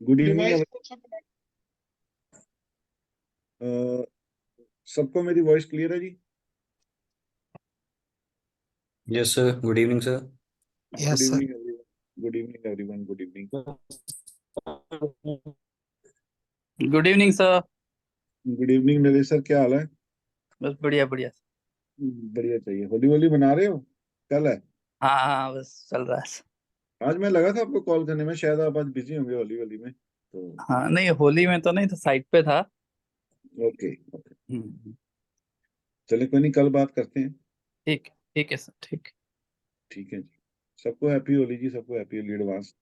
Good evening. Device सबको मेरी voice clear है जी? Yes sir, good evening sir. Good yes sir. Evening everyone. Good evening everyone. Good evening. Good evening sir. Good evening Naresh sir, क्या हाल है? बस बढ़िया बढ़िया। बढ़िया चाहिए। होली होली मना रहे हो? कल है। हाँ हाँ, बस चल रहा है। आज मैं लगा था आपको कॉल करने में, शायद आप आज बिजी होंगे होली होली में तो। हाँ नहीं, होली में तो नहीं था, साइट पे था। Okay okay. हम्म, चले कोई नहीं, कल बात करते हैं। ठीक ठीक है सर, ठीक। ठीक है जी। सबको हैप्पी होली जी, सबको हैप्पी होली एडवांस।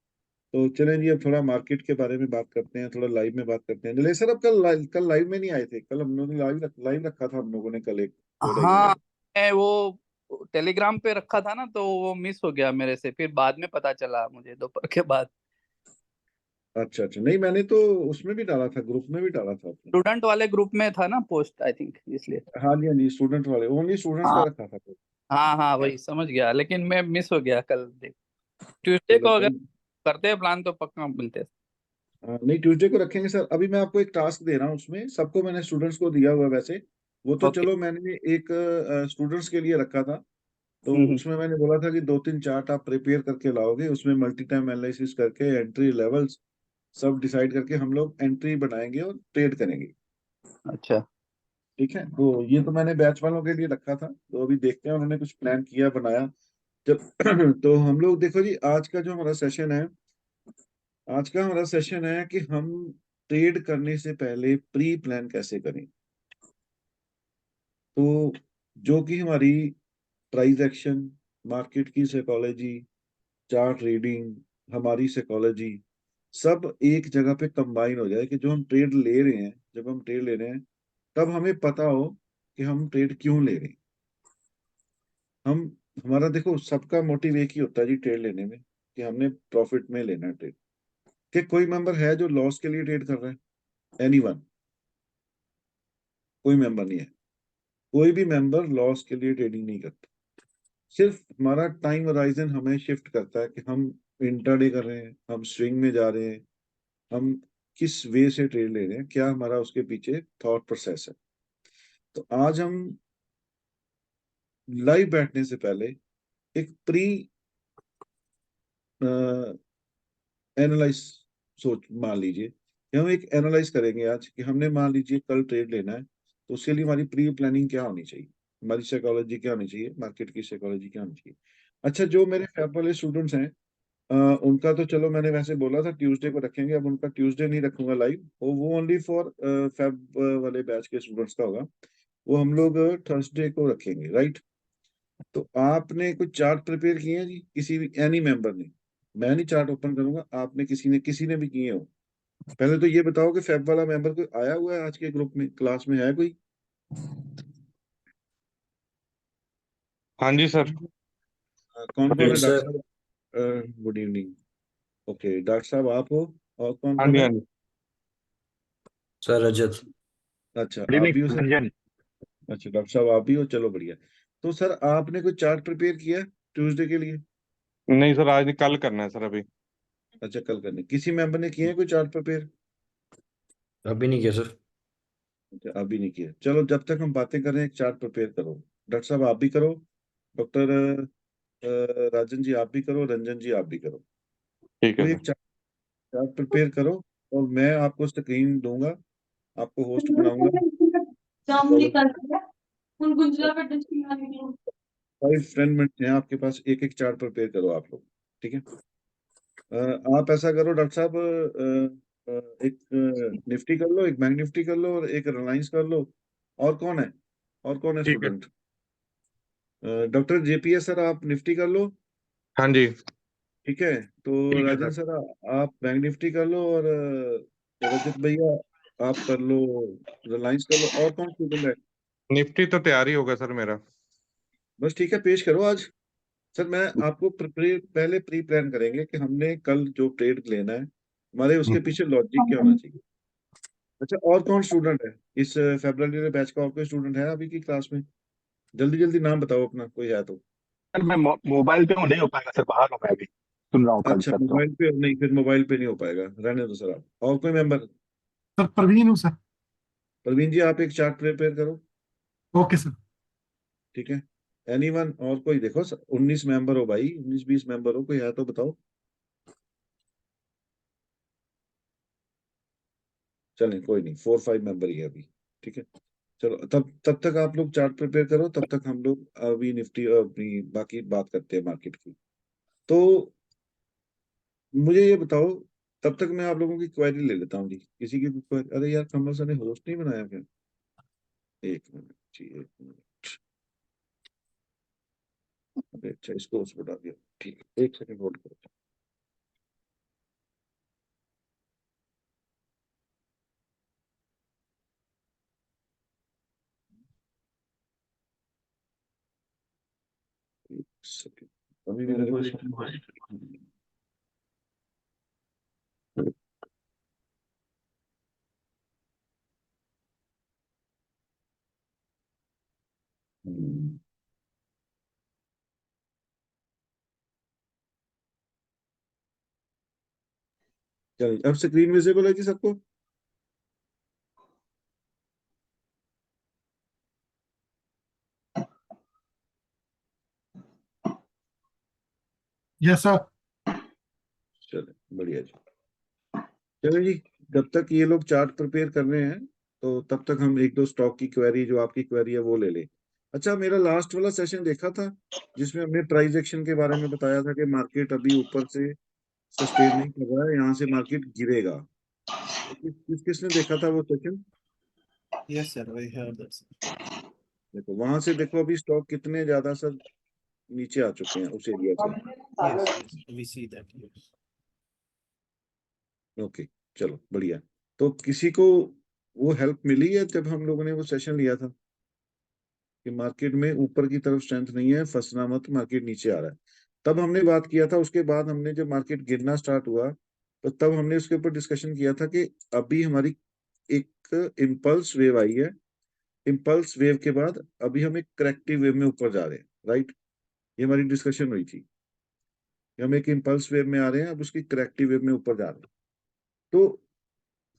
तो चलें जी, अब थोड़ा मार्केट के बारे में बात करते हैं, थोड़ा लाइव में बात करते हैं। नरेश सर, अब कल लाइव में नहीं आए थे। कल हम लोगों ने लाइव रखा था हम लोगों ने, कल एक 2 ढाई हाँ, बजे। मैं वो टेलीग्राम पे रखा था ना, तो वो मिस हो गया मेरे से, फिर बाद में पता चला मुझे दोपहर के बाद। अच्छा अच्छा, नहीं मैंने तो उसमें भी डाला था, ग्रुप में भी डाला था अपने। स्टूडेंट वाले ग्रुप में था ना पोस्ट, आई थिंक, इसलिए। हाँ जी, स्टूडेंट वाले, ओनली स्टूडेंट्स का हाँ रखा था। हाँ हाँ, वही समझ गया, लेकिन मैं मिस हो गया कल देख। ट्यूसडे चलो को अगर कोई। करते हैं प्लान तो पक्का मिलते हैं। नहीं, ट्यूसडे को रखेंगे सर। अभी मैं आपको एक टास्क दे रहा हूँ, उसमें सबको मैंने स्टूडेंट्स को दिया हुआ है वैसे। वो तो ओके। चलो मैंने एक स्टूडेंट्स के लिए रखा था। तो हम्म। उसमें मैंने बोला था कि 2 3 चार्ट आप प्रिपेयर करके लाओगे, उसमें मल्टी टाइम एनालिसिस करके एंट्री लेवल्स सब डिसाइड करके हम लोग एंट्री बनाएंगे और ट्रेड करेंगे। अच्छा। ठीक है, तो ये तो मैंने बैच वालों के लिए रखा था। तो अभी देखते हैं उन्होंने कुछ प्लान किया बनाया जब तो हम लोग देखो जी, आज का हमारा सेशन है कि हम ट्रेड करने से पहले प्री प्लान कैसे करें। तो जो कि हमारी प्राइस एक्शन, मार्केट की साइकोलॉजी, चार्ट रीडिंग, हमारी साइकोलॉजी सब एक जगह पे कंबाइन हो जाए कि जो हम ट्रेड ले रहे हैं, जब हम ट्रेड ले रहे हैं तब हमें पता हो कि हम ट्रेड क्यों ले रहे हैं। हम हमारा देखो, सबका मोटिव एक ही होता है जी ट्रेड लेने में, कि हमने प्रॉफिट में लेना है ट्रेड। कि कोई मेंबर है जो लॉस के लिए ट्रेड कर रहा है? एनीवन? कोई मेंबर नहीं है। कोई भी मेंबर लॉस के लिए ट्रेडिंग नहीं करता। सिर्फ हमारा टाइम होराइजन हमें शिफ्ट करता है कि हम इंट्राडे कर रहे हैं, हम स्विंग में जा रहे हैं, हम किस वे से ट्रेड ले रहे हैं, क्या हमारा उसके पीछे थॉट प्रोसेस है। तो आज हम लाइव बैठने से पहले एक प्री एनालाइज सोच मान लीजिए कि हम एक एनालाइज करेंगे आज कि हमने मान लीजिए कल ट्रेड लेना है, तो उसके लिए हमारी प्री प्लानिंग क्या होनी चाहिए, हमारी साइकोलॉजी क्या होनी चाहिए, मार्केट की साइकोलॉजी क्या होनी चाहिए। अच्छा, जो मेरे फैब वाले स्टूडेंट्स हैं, उनका तो चलो मैंने वैसे बोला था ट्यूसडे को रखेंगे, अब उनका ट्यूसडे नहीं रखूंगा लाइव, वो ओनली फॉर फैब वाले बैच के स्टूडेंट्स का होगा। वो हम लोग थर्सडे को रखेंगे, राइट? तो आपने कुछ चार्ट प्रिपेयर किए हैं जी, किसी भी एनी मेंबर ने? मैं नहीं चार्ट ओपन करूंगा, आपने किसी ने भी किए हो? पहले तो ये बताओ कि फैब वाला मेंबर कोई आया हुआ है आज के ग्रुप में, क्लास में है कोई? हाँ जी सर। कौन कौन है यस डॉक्टर सर। साहब? Good evening. ओके, डॉक्टर साहब आप हो? और कौन हाँ कौन जी, है? हाँ जी। सर रजत। अच्छा, गुड आप इवनिंग। भी हो सर? हाँ जी, हाँ जी। अच्छा डॉक्टर साहब आप भी हो, चलो बढ़िया। तो सर आपने कोई चार्ट प्रिपेयर किया ट्यूसडे के लिए? नहीं सर, आज नहीं, कल करना है सर अभी। अच्छा, कल करने किसी मेंबर ने किए हैं कोई चार्ट प्रिपेयर? अभी नहीं किया सर। अच्छा, अभी नहीं किया, चलो जब तक हम बातें कर रहे हैं एक चार्ट प्रिपेयर करो। डॉक्टर साहब आप भी करो, डॉक्टर राजन जी आप भी करो, रंजन जी आप भी करो। ठीक है कोई एक सर। चार्ट प्रिपेयर करो और मैं आपको स्क्रीन दूंगा, आपको होस्ट बनाऊंगा। जामुनी और कलर है उन गुंजला पे डस्टिंग आने के लिए। 5 10 मिनट हैं आपके पास, एक एक चार्ट प्रिपेयर करो आप लोग। ठीक है। आप ऐसा करो डॉक्टर साहब, एक निफ्टी कर लो, एक बैंक निफ्टी कर लो और एक रिलायंस कर लो। और कौन है? और कौन है ठीक है। स्टूडेंट? डॉक्टर जेपीएस सर आप निफ्टी कर लो। हाँ जी। ठीक है। तो ठीक है राजन सर। सर आप बैंक निफ्टी कर लो, और रजत भैया आप कर लो, रिलायंस कर लो। और कौन स्टूडेंट है? निफ्टी तो तैयार ही होगा सर मेरा। बस ठीक है, पेश करो आज। सर मैं आपको पहले प्री प्लान करेंगे कि हमने कल जो ट्रेड लेना है, हमारे उसके पीछे लॉजिक क्या होना चाहिए। अच्छा, और कौन स्टूडेंट है इस फेब्रुअरी बैच का? और कोई स्टूडेंट है अभी की क्लास में? जल्दी जल्दी नाम बताओ अपना, कोई है तो। सर मैं मोबाइल पे हूँ, नहीं हो पाएगा सर, बाहर हूँ मैं अभी, सुन रहा हूँ, कल अच्छा तक तो। मोबाइल पे नहीं, फिर मोबाइल पे नहीं हो पाएगा, रहने दो सर आप। और कोई मेंबर? सर प्रवीण हूँ सर। प्रवीण जी आप एक चार्ट प्रिपेयर करो, ओके सर। ठीक है। एनीवन और कोई? देखो 19 मेंबर हो भाई, 19-20 मेंबर हो, कोई है तो बताओ। चलें कोई नहीं, 4-5 मेंबर ही है अभी, ठीक है। चलो तब तब तक आप लोग चार्ट प्रिपेयर करो, तब तक हम लोग अभी निफ्टी अपनी बाकी बात करते हैं मार्केट की। तो मुझे ये बताओ, तब तक मैं आप लोगों की क्वेरी ले लेता हूँ जी, किसी की भी query- अरे यार कमल सर ने होस्ट नहीं बनाया क्या? एक मिनट जी, एक मिनट। अरे अच्छा, इसको होस्ट बना दिया, ठीक है, एक सेकंड होल्ड करो। एक सेकंड, अभी मेरे को चलिए, अब स्क्रीन विजिबल है जी सबको? Yes sir. चले बढ़िया जी। चलो जी, जब तक ये लोग चार्ट प्रिपेयर कर रहे हैं तो तब तक हम एक दो स्टॉक की क्वेरी, जो आपकी क्वेरी है वो ले ले। अच्छा, मेरा लास्ट वाला सेशन देखा था जिसमें हमने प्राइस एक्शन के बारे में बताया था कि मार्केट अभी ऊपर से सस्टेन नहीं कर रहा है, यहाँ से मार्केट गिरेगा। तो किसने देखा था वो session? Yes, sir. I heard that, sir. देखो वहां से, देखो अभी स्टॉक कितने ज्यादा सर नीचे आ चुके हैं उस एरिया से। Yes, yes. We see that. Yes. Okay, चलो बढ़िया। तो किसी को वो हेल्प मिली है जब हम लोगों ने वो सेशन लिया था कि मार्केट में ऊपर की तरफ स्ट्रेंथ नहीं है, फंसना मत, मार्केट नीचे आ रहा है? तब हमने बात किया था, उसके बाद हमने जब मार्केट गिरना स्टार्ट हुआ तो तब हमने उसके ऊपर डिस्कशन किया था कि अभी हमारी एक इम्पल्स वेव आई है, इम्पल्स वेव के बाद अभी हम एक करेक्टिव वेव में ऊपर जा रहे हैं, राइट? ये हमारी डिस्कशन हुई थी कि हम एक इम्पल्स वेव में आ रहे हैं, अब उसकी करेक्टिव वेव में ऊपर जा रहे हैं। तो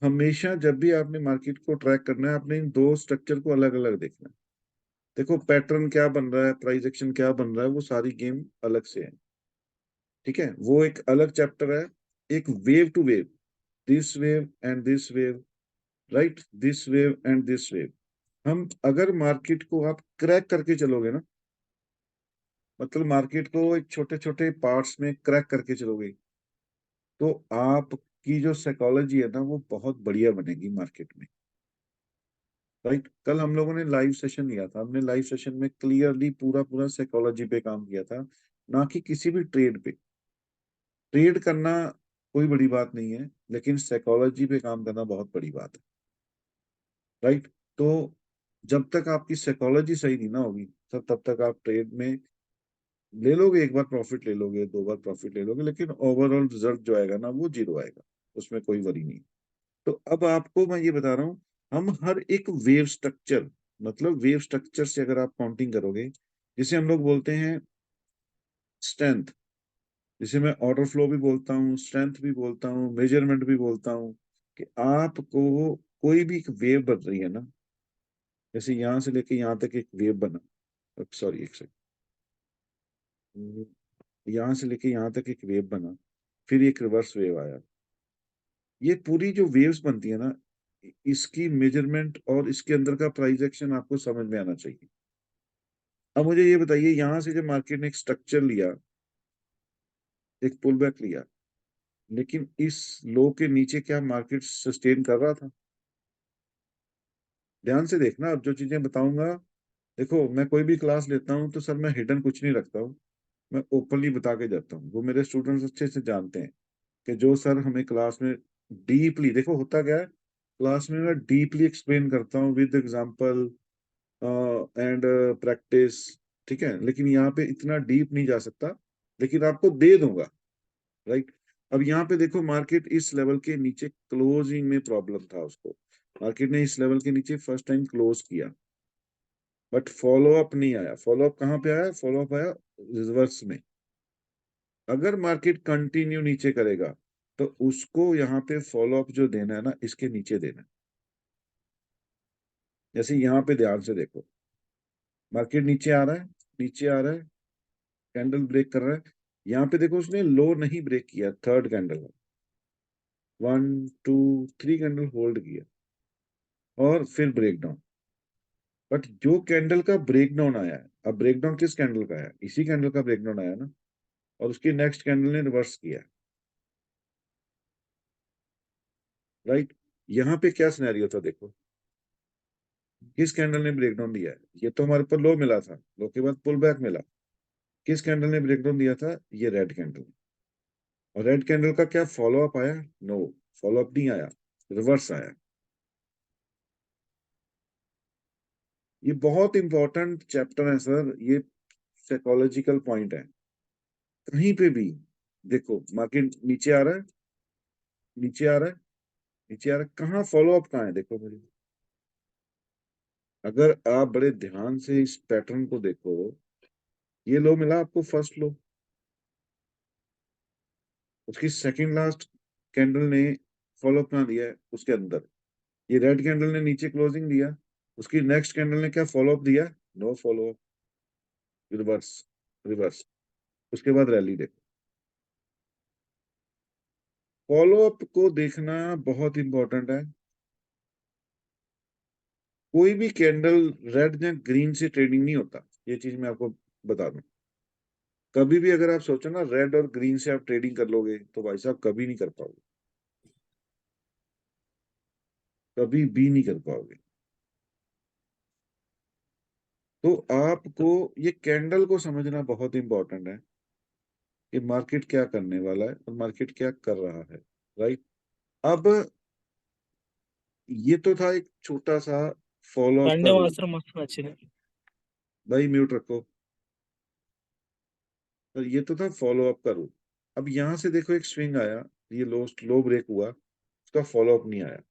हमेशा जब भी आपने मार्केट को ट्रैक करना है, आपने इन दो स्ट्रक्चर को अलग अलग देखना है। देखो पैटर्न क्या बन रहा है, प्राइस एक्शन क्या बन रहा है, वो सारी गेम अलग से है, ठीक है, वो एक अलग चैप्टर है। एक wave to wave, this wave and this wave, right, this wave and this wave, हम अगर मार्केट को आप क्रैक करके चलोगे ना, मतलब मार्केट को एक छोटे छोटे पार्ट्स में क्रैक करके चलोगे, तो आपकी जो साइकोलॉजी है ना वो बहुत बढ़िया बनेगी मार्केट में, राइट? कल हम लोगों ने लाइव सेशन लिया था, हमने लाइव सेशन में क्लियरली पूरा पूरा साइकोलॉजी पे काम किया था, ना कि किसी भी ट्रेड पे। ट्रेड करना कोई बड़ी बात नहीं है, लेकिन साइकोलॉजी पे काम करना बहुत बड़ी बात है, राइट? तो जब तक आपकी साइकोलॉजी सही नहीं ना होगी तब तक आप ट्रेड में ले लोगे, एक बार प्रॉफिट ले लोगे, दो बार प्रॉफिट ले लोगे, लेकिन ओवरऑल रिजल्ट जो आएगा ना वो जीरो आएगा, उसमें कोई वरी नहीं। तो अब आपको मैं ये बता रहा हूँ, हम हर एक वेव स्ट्रक्चर, मतलब वेव स्ट्रक्चर से अगर आप काउंटिंग करोगे, जिसे हम लोग बोलते हैं स्ट्रेंथ, जिसे मैं ऑर्डर फ्लो भी बोलता हूँ, स्ट्रेंथ भी बोलता हूँ, मेजरमेंट भी बोलता हूँ, कि आपको कोई भी एक वेव बन रही है ना, जैसे यहाँ से लेके यहाँ तक एक वेव बना, सॉरी एक सेकंड, यहाँ से लेके यहाँ तक एक वेव बना, फिर एक रिवर्स वेव आया, ये पूरी जो वेव्स बनती है ना, इसकी मेजरमेंट और इसके अंदर का प्राइस एक्शन आपको समझ में आना चाहिए। अब मुझे ये बताइए, यहाँ से जब मार्केट ने एक स्ट्रक्चर लिया, एक पुल बैक लिया, लेकिन इस लो के नीचे क्या मार्केट सस्टेन कर रहा था? ध्यान से देखना, अब जो चीजें बताऊंगा, देखो मैं कोई भी क्लास लेता हूँ तो सर मैं हिडन कुछ नहीं रखता हूँ, मैं ओपनली बता के जाता हूँ, वो मेरे स्टूडेंट्स अच्छे से जानते हैं कि जो सर हमें क्लास में डीपली, देखो होता क्या है, क्लास में मैं डीपली एक्सप्लेन करता हूँ विद एग्जांपल एंड प्रैक्टिस, ठीक है, लेकिन यहाँ पे इतना डीप नहीं जा सकता, लेकिन आपको दे दूंगा, राइट? अब यहाँ पे देखो, मार्केट इस लेवल के नीचे क्लोजिंग में प्रॉब्लम था उसको, मार्केट ने इस लेवल के नीचे फर्स्ट टाइम क्लोज किया, बट फॉलो अप नहीं आया। फॉलो अप कहाँ पे आया? फॉलो अप आया रिवर्स में, अगर मार्केट कंटिन्यू नीचे करेगा तो उसको यहाँ पे फॉलो अप जो देना है ना, इसके नीचे देना है। जैसे यहाँ पे ध्यान से देखो, मार्केट नीचे आ रहा है, नीचे आ रहा है, कैंडल ब्रेक कर रहा है। यहाँ पे देखो उसने लो नहीं ब्रेक किया, थर्ड कैंडल में 1 2 3 कैंडल होल्ड किया और फिर ब्रेक डाउन। बट जो कैंडल का ब्रेक डाउन आया है, अब ब्रेक डाउन किस कैंडल का है? इसी कैंडल का ब्रेक डाउन आया ना, और उसकी नेक्स्ट कैंडल ने रिवर्स किया, राइट। यहाँ पे क्या सिनेरियो था देखो, किस कैंडल ने ब्रेक डाउन दिया है? ये तो हमारे ऊपर लो मिला था, लो के बाद पुल बैक मिला। किस कैंडल ने ब्रेक डाउन दिया था? ये रेड कैंडल। और रेड कैंडल का क्या फॉलो अप आया? नो, फॉलो अप नहीं आया, रिवर्स आया। ये बहुत इंपॉर्टेंट चैप्टर है सर, ये साइकोलॉजिकल पॉइंट है। कहीं पे भी देखो मार्केट नीचे आ रहा है, नीचे आ रहा है, नीचे आ रहा है, कहाँ फॉलो अप कहाँ है? देखो मेरी, अगर आप बड़े ध्यान से इस पैटर्न को देखो, ये लो मिला आपको, फर्स्ट लो, उसकी सेकंड लास्ट कैंडल ने फॉलो अप कहाँ दिया है? उसके अंदर। ये रेड कैंडल ने नीचे क्लोजिंग दिया, उसकी नेक्स्ट कैंडल ने क्या फॉलो अप दिया? No follow up, reverse, reverse. उसके बाद रैली देखो। फॉलो अप को देखना बहुत इंपॉर्टेंट है। कोई भी कैंडल रेड या ग्रीन से ट्रेडिंग नहीं होता, ये चीज मैं आपको बता दूं। कभी भी अगर आप सोचो ना रेड और ग्रीन से आप ट्रेडिंग कर लोगे, तो भाई साहब कभी नहीं कर पाओगे, कभी भी नहीं कर पाओगे। तो आपको ये कैंडल को समझना बहुत इंपॉर्टेंट है कि मार्केट क्या करने वाला है और मार्केट क्या कर रहा है, राइट। अब ये तो था एक छोटा सा फॉलो अप का रूल। भाई म्यूट रखो। तो ये तो था फॉलो अप का रूल। अब यहां से देखो एक स्विंग आया, ये लो ब्रेक हुआ, उसका फॉलो अप नहीं आया।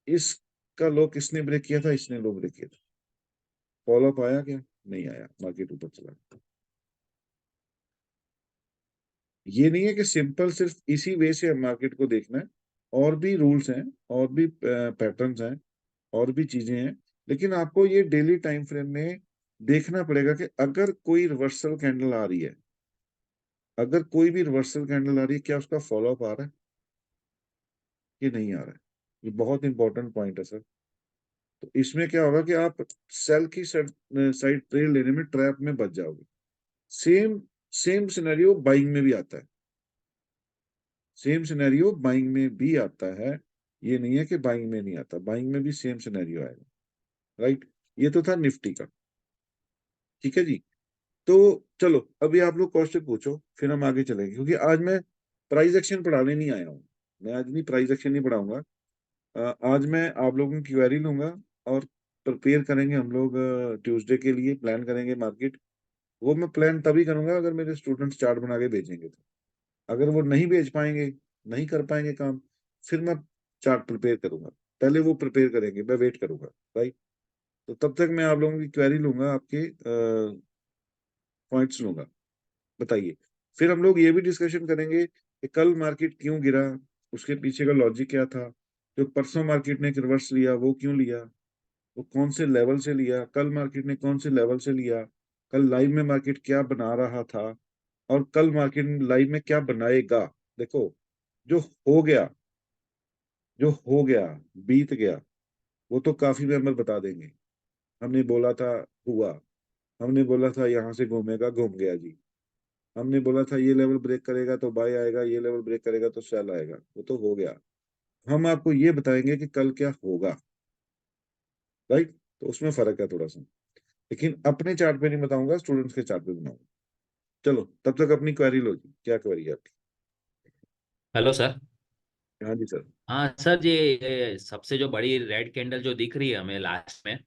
इसका लो किसने ब्रेक किया था? इसने लो ब्रेक किया था। फॉलो अप आया क्या? नहीं आया, मार्केट ऊपर चला गया। ये नहीं है कि सिंपल सिर्फ इसी वे से मार्केट को देखना है, और भी रूल्स हैं, और भी पैटर्न्स हैं, और भी चीजें हैं। लेकिन आपको ये डेली टाइम फ्रेम में देखना पड़ेगा कि अगर कोई रिवर्सल कैंडल आ रही है, अगर कोई भी रिवर्सल कैंडल आ रही है, क्या उसका फॉलो अप आ रहा है कि नहीं आ रहा है? ये बहुत इंपॉर्टेंट पॉइंट है सर। तो इसमें क्या होगा कि आप सेल की साइड ट्रेड लेने में ट्रैप में बच जाओगे। सेम सेम सिनेरियो बाइंग में भी आता है, सेम सिनेरियो बाइंग में भी आता है। ये नहीं है कि बाइंग में नहीं आता, बाइंग में भी सेम सिनेरियो आएगा, राइट। ये तो था निफ्टी का, ठीक है जी। तो चलो अभी आप लोग क्वेश्चन पूछो, फिर हम आगे चलेंगे, क्योंकि आज मैं प्राइस एक्शन पढ़ाने नहीं आया हूँ। मैं आज नहीं प्राइस एक्शन नहीं पढ़ाऊंगा। आज मैं आप लोगों की क्वेरी लूंगा और प्रिपेयर करेंगे हम लोग ट्यूसडे के लिए, प्लान करेंगे मार्केट। वो मैं प्लान तभी करूंगा अगर मेरे स्टूडेंट्स चार्ट बना के भेजेंगे तो। अगर वो नहीं भेज पाएंगे, नहीं कर पाएंगे काम, फिर मैं चार्ट प्रिपेयर करूंगा। पहले वो प्रिपेयर करेंगे, मैं वेट करूंगा, राइट। तो तब तक मैं आप लोगों की क्वेरी लूंगा, आपके पॉइंट्स लूंगा, बताइए। फिर हम लोग ये भी डिस्कशन करेंगे कि कल मार्केट क्यों गिरा, उसके पीछे का लॉजिक क्या था। जो परसों मार्केट ने रिवर्स लिया, वो क्यों लिया, वो कौन से लेवल से लिया, कल मार्केट ने कौन से लेवल से लिया, कल लाइव में मार्केट क्या बना रहा था, और कल मार्केट लाइव में क्या बनाएगा। देखो, जो हो गया, जो हो गया, बीत गया, वो तो काफी मेंबर बता देंगे। हमने बोला था, हुआ। हमने बोला था यहाँ से घूमेगा, घूम गया जी। हमने बोला था ये लेवल ब्रेक करेगा तो बाय आएगा, ये लेवल ब्रेक करेगा तो सेल आएगा, वो तो हो गया। हम आपको ये बताएंगे कि कल क्या होगा, राइट। तो उसमें फर्क है थोड़ा सा, लेकिन अपने चार्ट पे नहीं बताऊंगा, स्टूडेंट्स के चार्ट पे बनाऊंगा। चलो तब तक अपनी क्वेरी लो जी, क्या क्वेरी है आपकी? Hello sir. हाँ जी सर। हाँ सर, ये सबसे जो बड़ी रेड कैंडल जो दिख रही है हमें लास्ट में।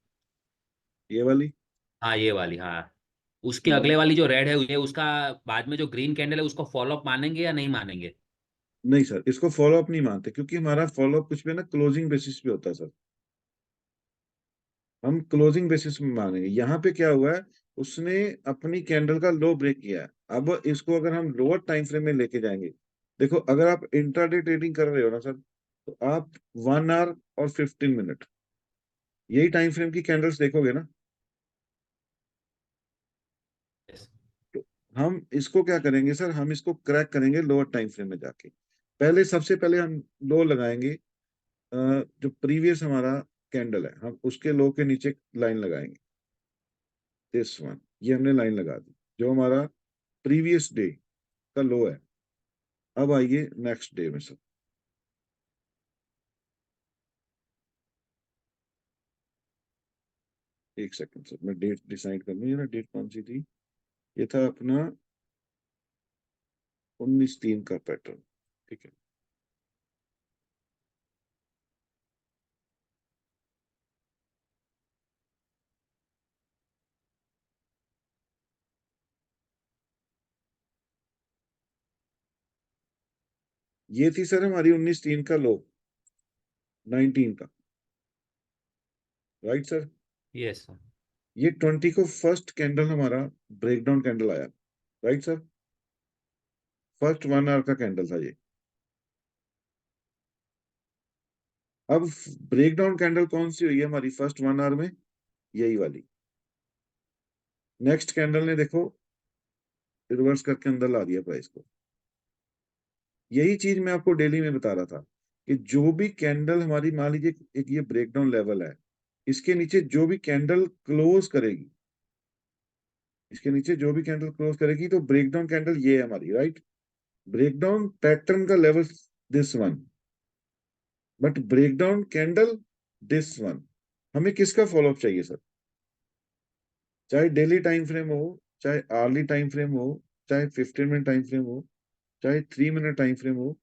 ये वाली? हाँ, ये वाली, हाँ। उसके हाँ। अगले वाली जो रेड है, ये उसका बाद में जो ग्रीन कैंडल है, उसको फॉलो अप मानेंगे या नहीं मानेंगे? नहीं सर, इसको फॉलो अप नहीं मानते, क्योंकि हमारा फॉलो अप कुछ भी ना क्लोजिंग बेसिस पे होता है सर। हम क्लोजिंग बेसिस में मानेंगे। यहाँ पे क्या हुआ है उसने अपनी कैंडल का लो ब्रेक किया है। अब इसको अगर हम लोअर टाइम फ्रेम में लेके जाएंगे, देखो अगर आप इंट्राडे ट्रेडिंग कर रहे हो ना सर, तो आप 1 आवर और 15 मिनट यही टाइम फ्रेम की कैंडल्स देखोगे ना। Yes. तो हम इसको क्या करेंगे सर, हम इसको क्रैक करेंगे लोअर टाइम फ्रेम में जाके। पहले सबसे पहले हम लो लगाएंगे, जो प्रीवियस हमारा कैंडल है हम उसके लो के नीचे लाइन लगाएंगे, दिस वन, ये हमने लाइन लगा दी जो हमारा प्रीवियस डे का लो है। अब आइए नेक्स्ट डे में सर, एक सेकंड सर, मैं डेट डिसाइड कर लूँ, ये ना डेट कौन सी थी, ये था अपना 19/3 का पैटर्न, ठीक है। ये थी सर हमारी 19/3 का लो, 19 का, राइट सर। Yes, sir. ये 20 को फर्स्ट कैंडल हमारा ब्रेकडाउन कैंडल आया, राइट सर। फर्स्ट 1 आवर का कैंडल था ये। अब ब्रेकडाउन कैंडल कौन सी हुई है हमारी फर्स्ट 1 आवर में, यही वाली। नेक्स्ट कैंडल ने देखो रिवर्स करके अंदर ला दिया प्राइस को। यही चीज मैं आपको डेली में बता रहा था कि जो भी कैंडल हमारी, मान लीजिए एक ये ब्रेकडाउन लेवल है, इसके नीचे जो भी कैंडल क्लोज करेगी, इसके नीचे जो भी कैंडल क्लोज करेगी, तो ब्रेकडाउन कैंडल ये है हमारी, राइट। ब्रेकडाउन पैटर्न का level this one, but breakdown candle this one. हमें किसका फॉलोअप चाहिए सर, चाहे डेली टाइम फ्रेम हो, चाहे आर्ली टाइम फ्रेम हो, चाहे 15 मिनट टाइम फ्रेम हो, चाहे 3 मिनट टाइम फ्रेम हो,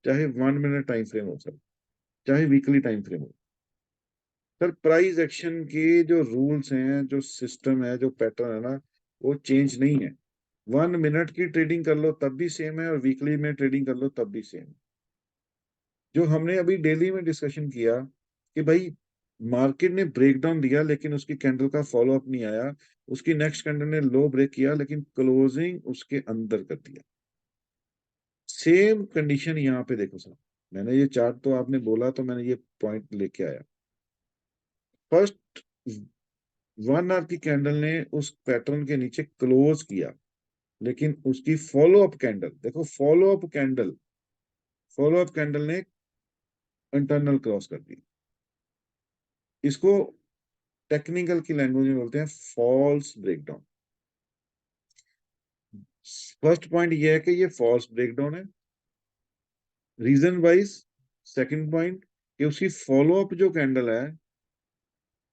चाहे 1 मिनट टाइम फ्रेम हो सर, चाहे वीकली टाइम फ्रेम हो सर। प्राइस एक्शन के जो रूल्स हैं, जो सिस्टम है, जो पैटर्न है ना, वो चेंज नहीं है। 1 मिनट की ट्रेडिंग कर लो तब भी सेम है, और वीकली में ट्रेडिंग कर लो तब भी सेम है। जो हमने अभी डेली में डिस्कशन किया कि भाई मार्केट ने ब्रेकडाउन दिया लेकिन उसकी कैंडल का फॉलोअप नहीं आया, उसकी नेक्स्ट कैंडल ने लो ब्रेक किया लेकिन क्लोजिंग उसके अंदर कर दिया। सेम कंडीशन यहाँ पे देखो सर, मैंने ये चार्ट तो आपने बोला तो मैंने ये पॉइंट लेके आया। फर्स्ट 1 आवर की कैंडल ने उस पैटर्न के नीचे क्लोज किया, लेकिन उसकी फॉलोअप कैंडल देखो, फॉलोअप कैंडल ने इंटरनल क्रॉस कर दी। इसको टेक्निकल की लैंग्वेज में बोलते हैं फॉल्स ब्रेकडाउन। फर्स्ट पॉइंट ये है कि ये फॉल्स ब्रेकडाउन है, रीजन वाइज। सेकंड पॉइंट कि उसकी फॉलोअप जो कैंडल है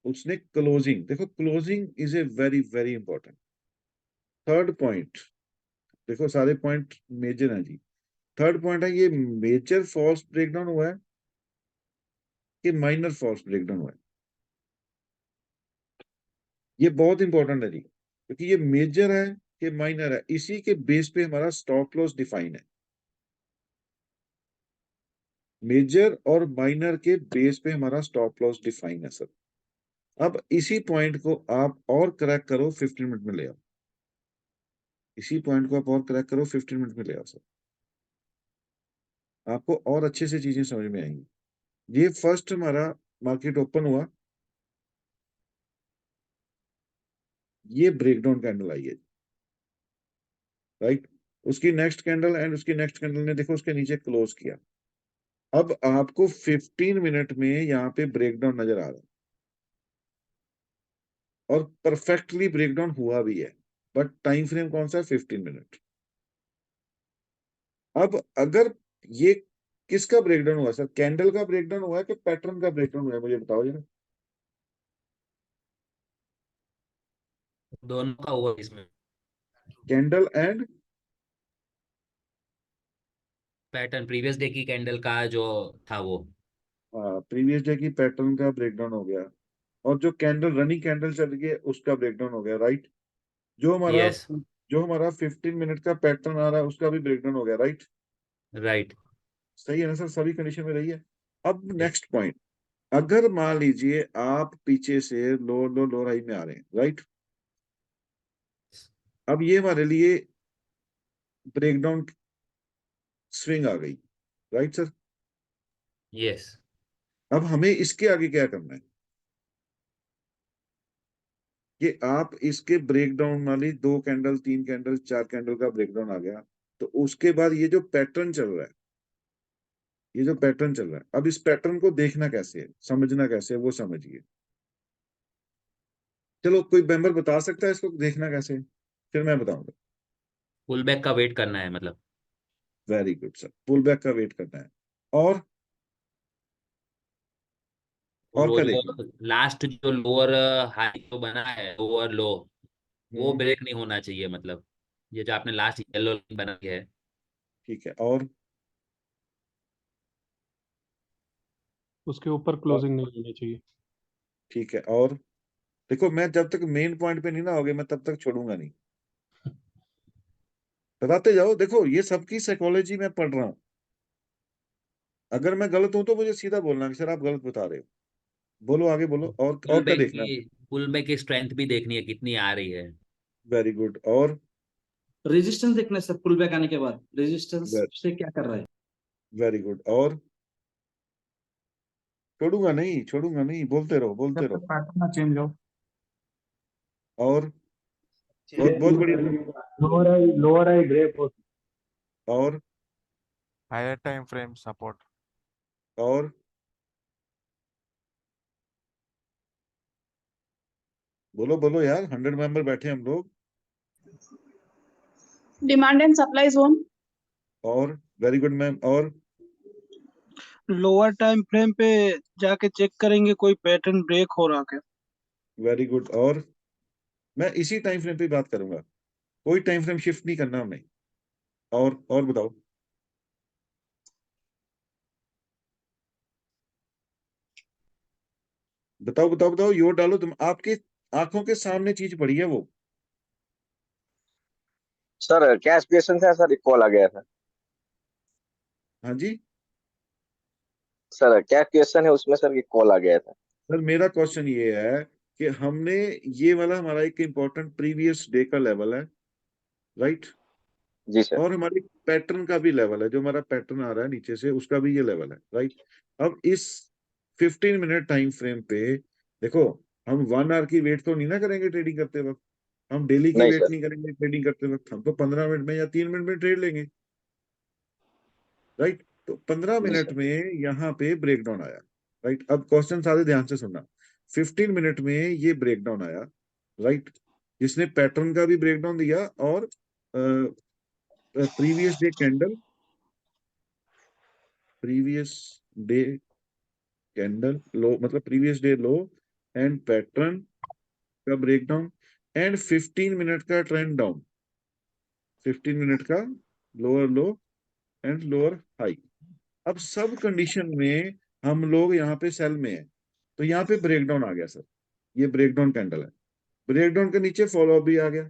उसने क्लोजिंग, देखो closing is a very very important. Third point देखो, सारे पॉइंट मेजर हैं जी। थर्ड पॉइंट है, ये मेजर फॉल्स ब्रेकडाउन हुआ है कि माइनर फॉल्स ब्रेकडाउन हुआ है। ये बहुत इंपॉर्टेंट है जी, क्योंकि ये मेजर है कि माइनर है, इसी के बेस पे हमारा स्टॉप लॉस डिफाइन है। मेजर और माइनर के बेस पे हमारा स्टॉप लॉस डिफाइन है सर। अब इसी पॉइंट को आप और क्रैक करो 15 मिनट में ले आओ, इसी पॉइंट को आप और क्रैक करो 15 मिनट में ले आओ सर, आपको और अच्छे से चीजें समझ में आएंगी। ये फर्स्ट हमारा मार्केट ओपन हुआ, ये ब्रेकडाउन कैंडल आई है, राइट। उसकी नेक्स्ट कैंडल एंड उसकी नेक्स्ट कैंडल ने देखो उसके नीचे क्लोज किया। अब आपको 15 मिनट में यहाँ पे ब्रेकडाउन नजर आ रहा है, और परफेक्टली ब्रेकडाउन हुआ भी है, बट टाइम फ्रेम कौन सा है, 15 मिनट। अब अगर ये किसका ब्रेकडाउन हुआ सर, कैंडल का ब्रेकडाउन हुआ है कि पैटर्न का ब्रेकडाउन हुआ है, मुझे बताओ जरा। दोनों का हुआ इसमें। Candle and pattern previous day की कैंडल का जो था वो। प्रीवियस डे की पैटर्न का ब्रेकडाउन हो गया, और जो कैंडल रनिंग कैंडल चल रही है उसका ब्रेकडाउन हो गया, राइट। जो हमारा यस, जो हमारा 15 मिनट का पैटर्न आ रहा है उसका भी ब्रेकडाउन हो गया, राइट। राइट। सही है ना सर, सभी कंडीशन में रही है। अब नेक्स्ट पॉइंट, अगर मान लीजिए आप पीछे से लो लो लो हाई में आ रहे हैं, राइट, अब ये हमारे लिए ब्रेकडाउन स्विंग आ गई, राइट सर। यस, अब हमें इसके आगे क्या करना है कि आप इसके ब्रेकडाउन वाली 2 कैंडल 3 कैंडल 4 कैंडल का ब्रेकडाउन आ गया, तो उसके बाद ये जो पैटर्न चल रहा है, ये जो पैटर्न चल रहा है, अब इस पैटर्न को देखना कैसे है, समझना कैसे है, वो समझिए। चलो कोई मेंबर बता सकता है इसको देखना कैसे है? फिर मैं बताऊंगा। पुल बैक का वेट करना है मतलब। Very good sir, pull back का वेट करना है। और और वो क्या जो देखना लास्ट जो लोअर हाई जो बना है, लोअर लो, वो है? ब्रेक नहीं होना चाहिए मतलब। ये जो आपने लास्ट येलो लाइन बनाई है, ठीक है। और उसके ऊपर क्लोजिंग नहीं होनी चाहिए। ठीक है। और देखो, मैं जब तक मेन पॉइंट पे नहीं ना होगे मैं तब तक छोड़ूंगा नहीं, बताते जाओ। देखो ये सबकी साइकोलॉजी में पढ़ रहा हूँ। अगर मैं गलत हूं तो मुझे सीधा बोलना कि सर आप गलत बता रहे हो। बोलो आगे बोलो। और क्या देखना है? पुल बैक की स्ट्रेंथ भी देखनी है कितनी आ रही है। Very good. और रेजिस्टेंस देखना है सर, पुल बैक आने के बाद रेजिस्टेंस से क्या कर रहा है। Very good. और छोड़ूंगा नहीं, छोड़ूंगा नहीं, बोलते रहो बोलते जब तक रहो। पैटर्न ना चेंज हो। और बहुत बढ़िया। लोअर आई ग्रे पोस्ट। और Higher time frame support. और बोलो बोलो यार, 100 मेंबर बैठे हम लोग। Demand and supply zone. और वेरी गुड मैम। और लोअर टाइम फ्रेम पे जाके चेक करेंगे कोई पैटर्न ब्रेक हो रहा क्या। Very good. और मैं इसी टाइम फ्रेम पे बात करूंगा, कोई टाइम फ्रेम शिफ्ट नहीं करना हमने। और बताओ। बताओ बताओ बताओ, योर डालो तुम। आपके आंखों के सामने चीज पड़ी है वो। सर क्या एक्सप्रेशन था सर, कॉल आ गया था। हाँ जी सर क्या क्वेश्चन है उसमें सर, ये कॉल आ गया था। सर, मेरा क्वेश्चन ये है कि हमने ये वाला हमारा एक इम्पोर्टेंट प्रीवियस डे का लेवल है, राइट। जी सर। और हमारे पैटर्न का भी लेवल है, जो हमारा पैटर्न आ रहा है नीचे से उसका भी ये लेवल है, राइट। अब इस 15 मिनट टाइम फ्रेम पे देखो, हम 1 आवर की वेट तो नहीं ना करेंगे ट्रेडिंग करते वक्त। हम डेली की नहीं वेट सर। नहीं करेंगे ट्रेडिंग करते वक्त। हम तो 15 मिनट में या 3 मिनट में ट्रेड लेंगे, राइट। तो 15 जी मिनट सर। में यहाँ पे ब्रेकडाउन आया, राइट। अब क्वेश्चन सारे ध्यान से सुनना। 15 मिनट में ये ब्रेकडाउन आया, राइट, जिसने पैटर्न का भी ब्रेकडाउन दिया और previous day candle, previous day candle low मतलब previous day low and pattern का ब्रेकडाउन एंड 15 मिनट का ट्रेंड डाउन, 15 मिनट का lower low and lower high. अब सब कंडीशन में हम लोग यहाँ पे सेल में है, तो यहाँ पे ब्रेकडाउन आ गया सर। ये ब्रेकडाउन कैंडल है, ब्रेकडाउन के नीचे फॉलो अप भी आ गया।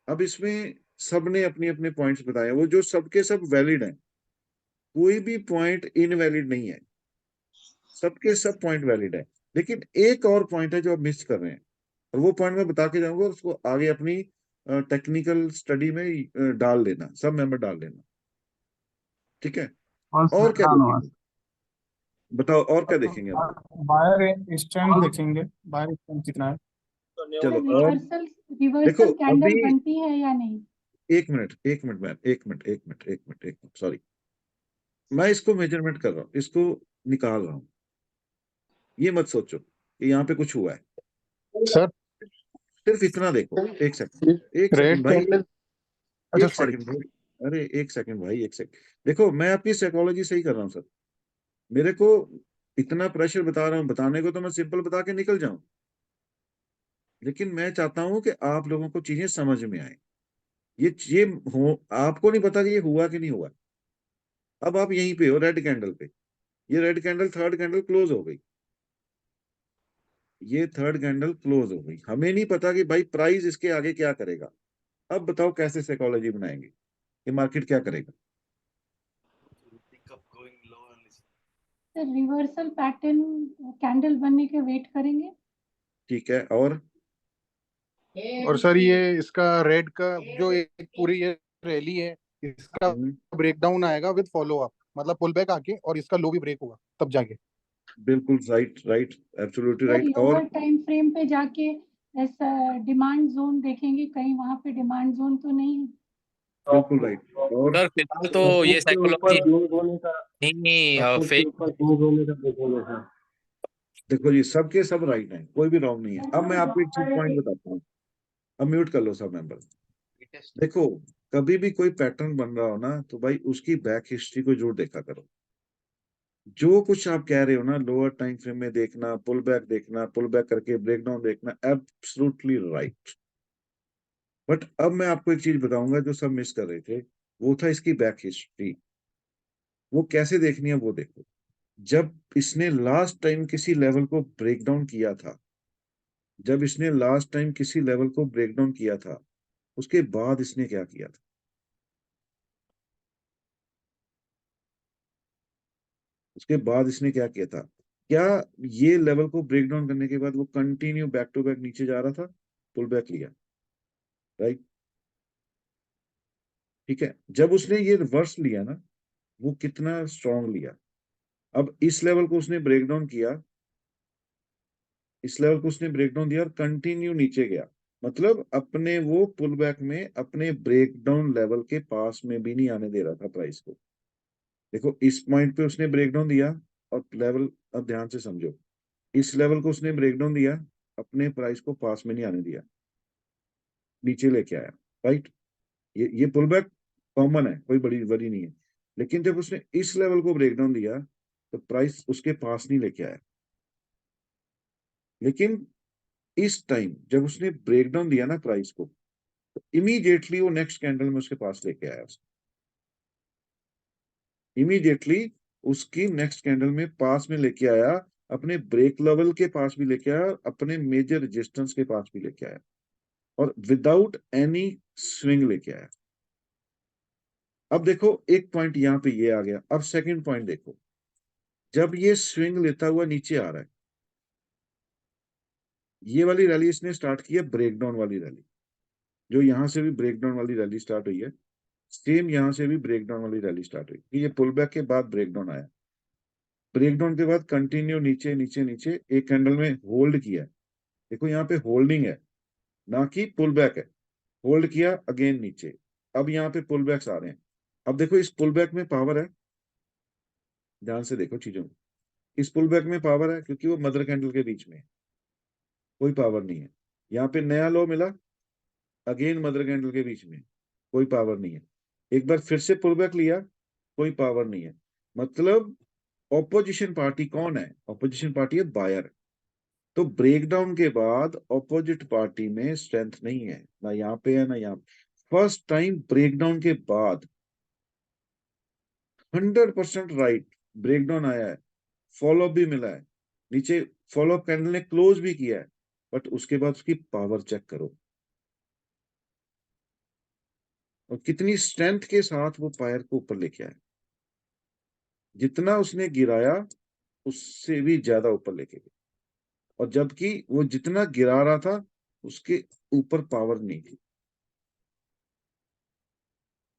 अब इसमें सबने अपने अपने पॉइंट्स बताए, वो जो सबके सब वैलिड हैं, कोई भी पॉइंट इनवैलिड नहीं है, सबके सब पॉइंट वैलिड है। लेकिन एक और पॉइंट है जो आप मिस कर रहे हैं, और वो पॉइंट मैं बता के जाऊंगा, और उसको आगे अपनी टेक्निकल स्टडी में डाल लेना, सब मेंबर डाल लेना, ठीक है। और क्या देखेंगे बताओ, और क्या देखेंगे हम? बायर स्ट्रेंथ देखेंगे, बायर स्ट्रेंथ कितना है। चलो और रिवर्सल देखो रिवर्सल कैंडल अभी बनती है या नहीं। एक मिनट मैम, एक मिनट सॉरी, मैं इसको मेजरमेंट कर रहा हूँ, इसको निकाल रहा हूँ। ये मत सोचो कि यहाँ पे कुछ हुआ है, सर सिर्फ इतना देखो। एक रेड सेकंड भाई, कैंडल, अच्छा एक सॉरी। सेकंड भाई, अरे एक सेकंड भाई, एक सेकंड। देखो मैं आपकी साइकोलॉजी सही कर रहा हूँ सर। मेरे को इतना प्रेशर बता रहा हूँ, बताने को तो मैं सिंपल बता के निकल जाऊं, लेकिन मैं चाहता हूं कि आप लोगों को चीजें समझ में आए। ये हो, आपको नहीं पता कि ये हुआ कि नहीं हुआ। अब आप यहीं पे हो रेड कैंडल पे, ये red candle third candle close हो गई, ये थर्ड कैंडल क्लोज हो गई। हमें नहीं पता कि भाई प्राइस इसके आगे क्या करेगा। अब बताओ कैसे साइकोलॉजी बनाएंगे कि मार्केट क्या करेगा। सर रिवर्सल पैटर्न कैंडल बनने के वेट करेंगे। ठीक है। और और सर ये इसका रेड का जो एक पूरी ये रैली है, इसका ब्रेकडाउन आएगा विद फॉलो अप, मतलब पुल बैक आके और इसका लो भी ब्रेक होगा तब जाके। बिल्कुल राइट राइट, एब्सोल्युटली राइट। और लोअर टाइम फ्रेम पे जाके ऐसा डिमांड जोन देखेंगे, कहीं वहां पे डिमांड जोन तो नहीं है? बिल्कुल राइट। और सर फिलहाल तो ये साइकोलॉजी नहीं फेक देखो जी, सबके सब राइट हैं, कोई भी रॉन्ग नहीं है। अब मैं आपको एक चीज पॉइंट बताता हूँ, अब म्यूट कर लो सब मेंबर। देखो, कभी भी कोई पैटर्न बन रहा हो ना, तो भाई उसकी बैक हिस्ट्री को जरूर देखा करो। जो कुछ आप कह रहे हो ना, लोअर टाइम फ्रेम में देखना, पुल बैक करके ब्रेकडाउन देखना, एब्सोल्युटली राइट। बट अब मैं आपको एक चीज बताऊंगा जो सब मिस कर रहे थे, वो था इसकी बैक हिस्ट्री। वो कैसे देखनी है वो देखो। जब इसने लास्ट टाइम किसी लेवल को ब्रेकडाउन किया था, उसके बाद इसने क्या किया था? क्या ये लेवल को ब्रेक डाउन करने के बाद वो कंटिन्यू बैक टू बैक नीचे जा रहा था? पुल बैक लिया, राइट? ठीक है, जब उसने ये रिवर्स लिया ना, वो कितना स्ट्रॉन्ग लिया। अब इस लेवल को उसने ब्रेक डाउन किया, और कंटिन्यू नीचे गया, मतलब अपने वो पुल बैक में अपने ब्रेक डाउन लेवल के पास में भी नहीं आने दे रहा था प्राइस को। देखो, इस पॉइंट पे उसने ब्रेक डाउन दिया और लेवल, अब ध्यान से समझो, इस लेवल को उसने ब्रेक डाउन दिया, अपने प्राइस को पास में नहीं आने दिया, नीचे लेके आया, राइट? ये पुल बैक कॉमन है, कोई बड़ी वरी नहीं है। लेकिन जब उसने इस लेवल को ब्रेक डाउन दिया, तो प्राइस उसके पास नहीं लेके आया। लेकिन इस टाइम जब उसने ब्रेक डाउन दिया ना प्राइस को, तो इमीडिएटली वो नेक्स्ट कैंडल में उसके पास लेके आया। इमीडिएटली उसकी नेक्स्ट कैंडल में पास में लेके आया, अपने ब्रेक लेवल के पास भी लेके आया, अपने मेजर रेजिस्टेंस के पास भी लेके आया, और विदाउट एनी स्विंग लेके आया। अब देखो, एक पॉइंट यहाँ पे ये आ गया। अब सेकंड पॉइंट देखो, जब ये स्विंग लेता हुआ नीचे आ रहा है, ये वाली रैली इसने स्टार्ट की है, ब्रेकडाउन वाली रैली, जो यहां से भी ब्रेकडाउन वाली रैली स्टार्ट हुई है, सेम यहां से भी ब्रेकडाउन वाली रैली स्टार्ट हुई। ये पुल बैक के बाद ब्रेकडाउन आया, ब्रेकडाउन के बाद कंटिन्यू नीचे नीचे नीचे एक कैंडल में होल्ड किया। देखो यहाँ पे होल्डिंग है, ना कि पुल बैक है। होल्ड किया, अगेन नीचे, अब यहाँ पे पुल बैक्स आ रहे हैं। अब देखो, इस पुल बैक में पावर है, ध्यान से देखो चीजों को। इस पुल बैक में पावर है क्योंकि वो मदर कैंडल के बीच में है, कोई पावर नहीं है। यहाँ पे नया लो मिला, अगेन मदर कैंडल के बीच में, कोई पावर नहीं है। एक बार फिर से पुल बैक लिया, कोई पावर नहीं है। मतलब ऑपोजिशन पार्टी कौन है? ऑपोजिशन पार्टी है बायर। तो ब्रेकडाउन के बाद ऑपोजिट पार्टी में स्ट्रेंथ नहीं है, ना यहाँ पे है ना यहाँ पे। फर्स्ट टाइम ब्रेकडाउन के बाद 100% राइट ब्रेकडाउन आया है, फॉलोअप भी मिला है, नीचे फॉलोअप कैंडल ने क्लोज भी किया है, बट उसके बाद उसकी पावर चेक करो, और कितनी स्ट्रेंथ के साथ वो पायर को ऊपर लेके आया। जितना उसने गिराया उससे भी ज्यादा ऊपर लेके गया, और जबकि वो जितना गिरा रहा था उसके ऊपर पावर नहीं थी।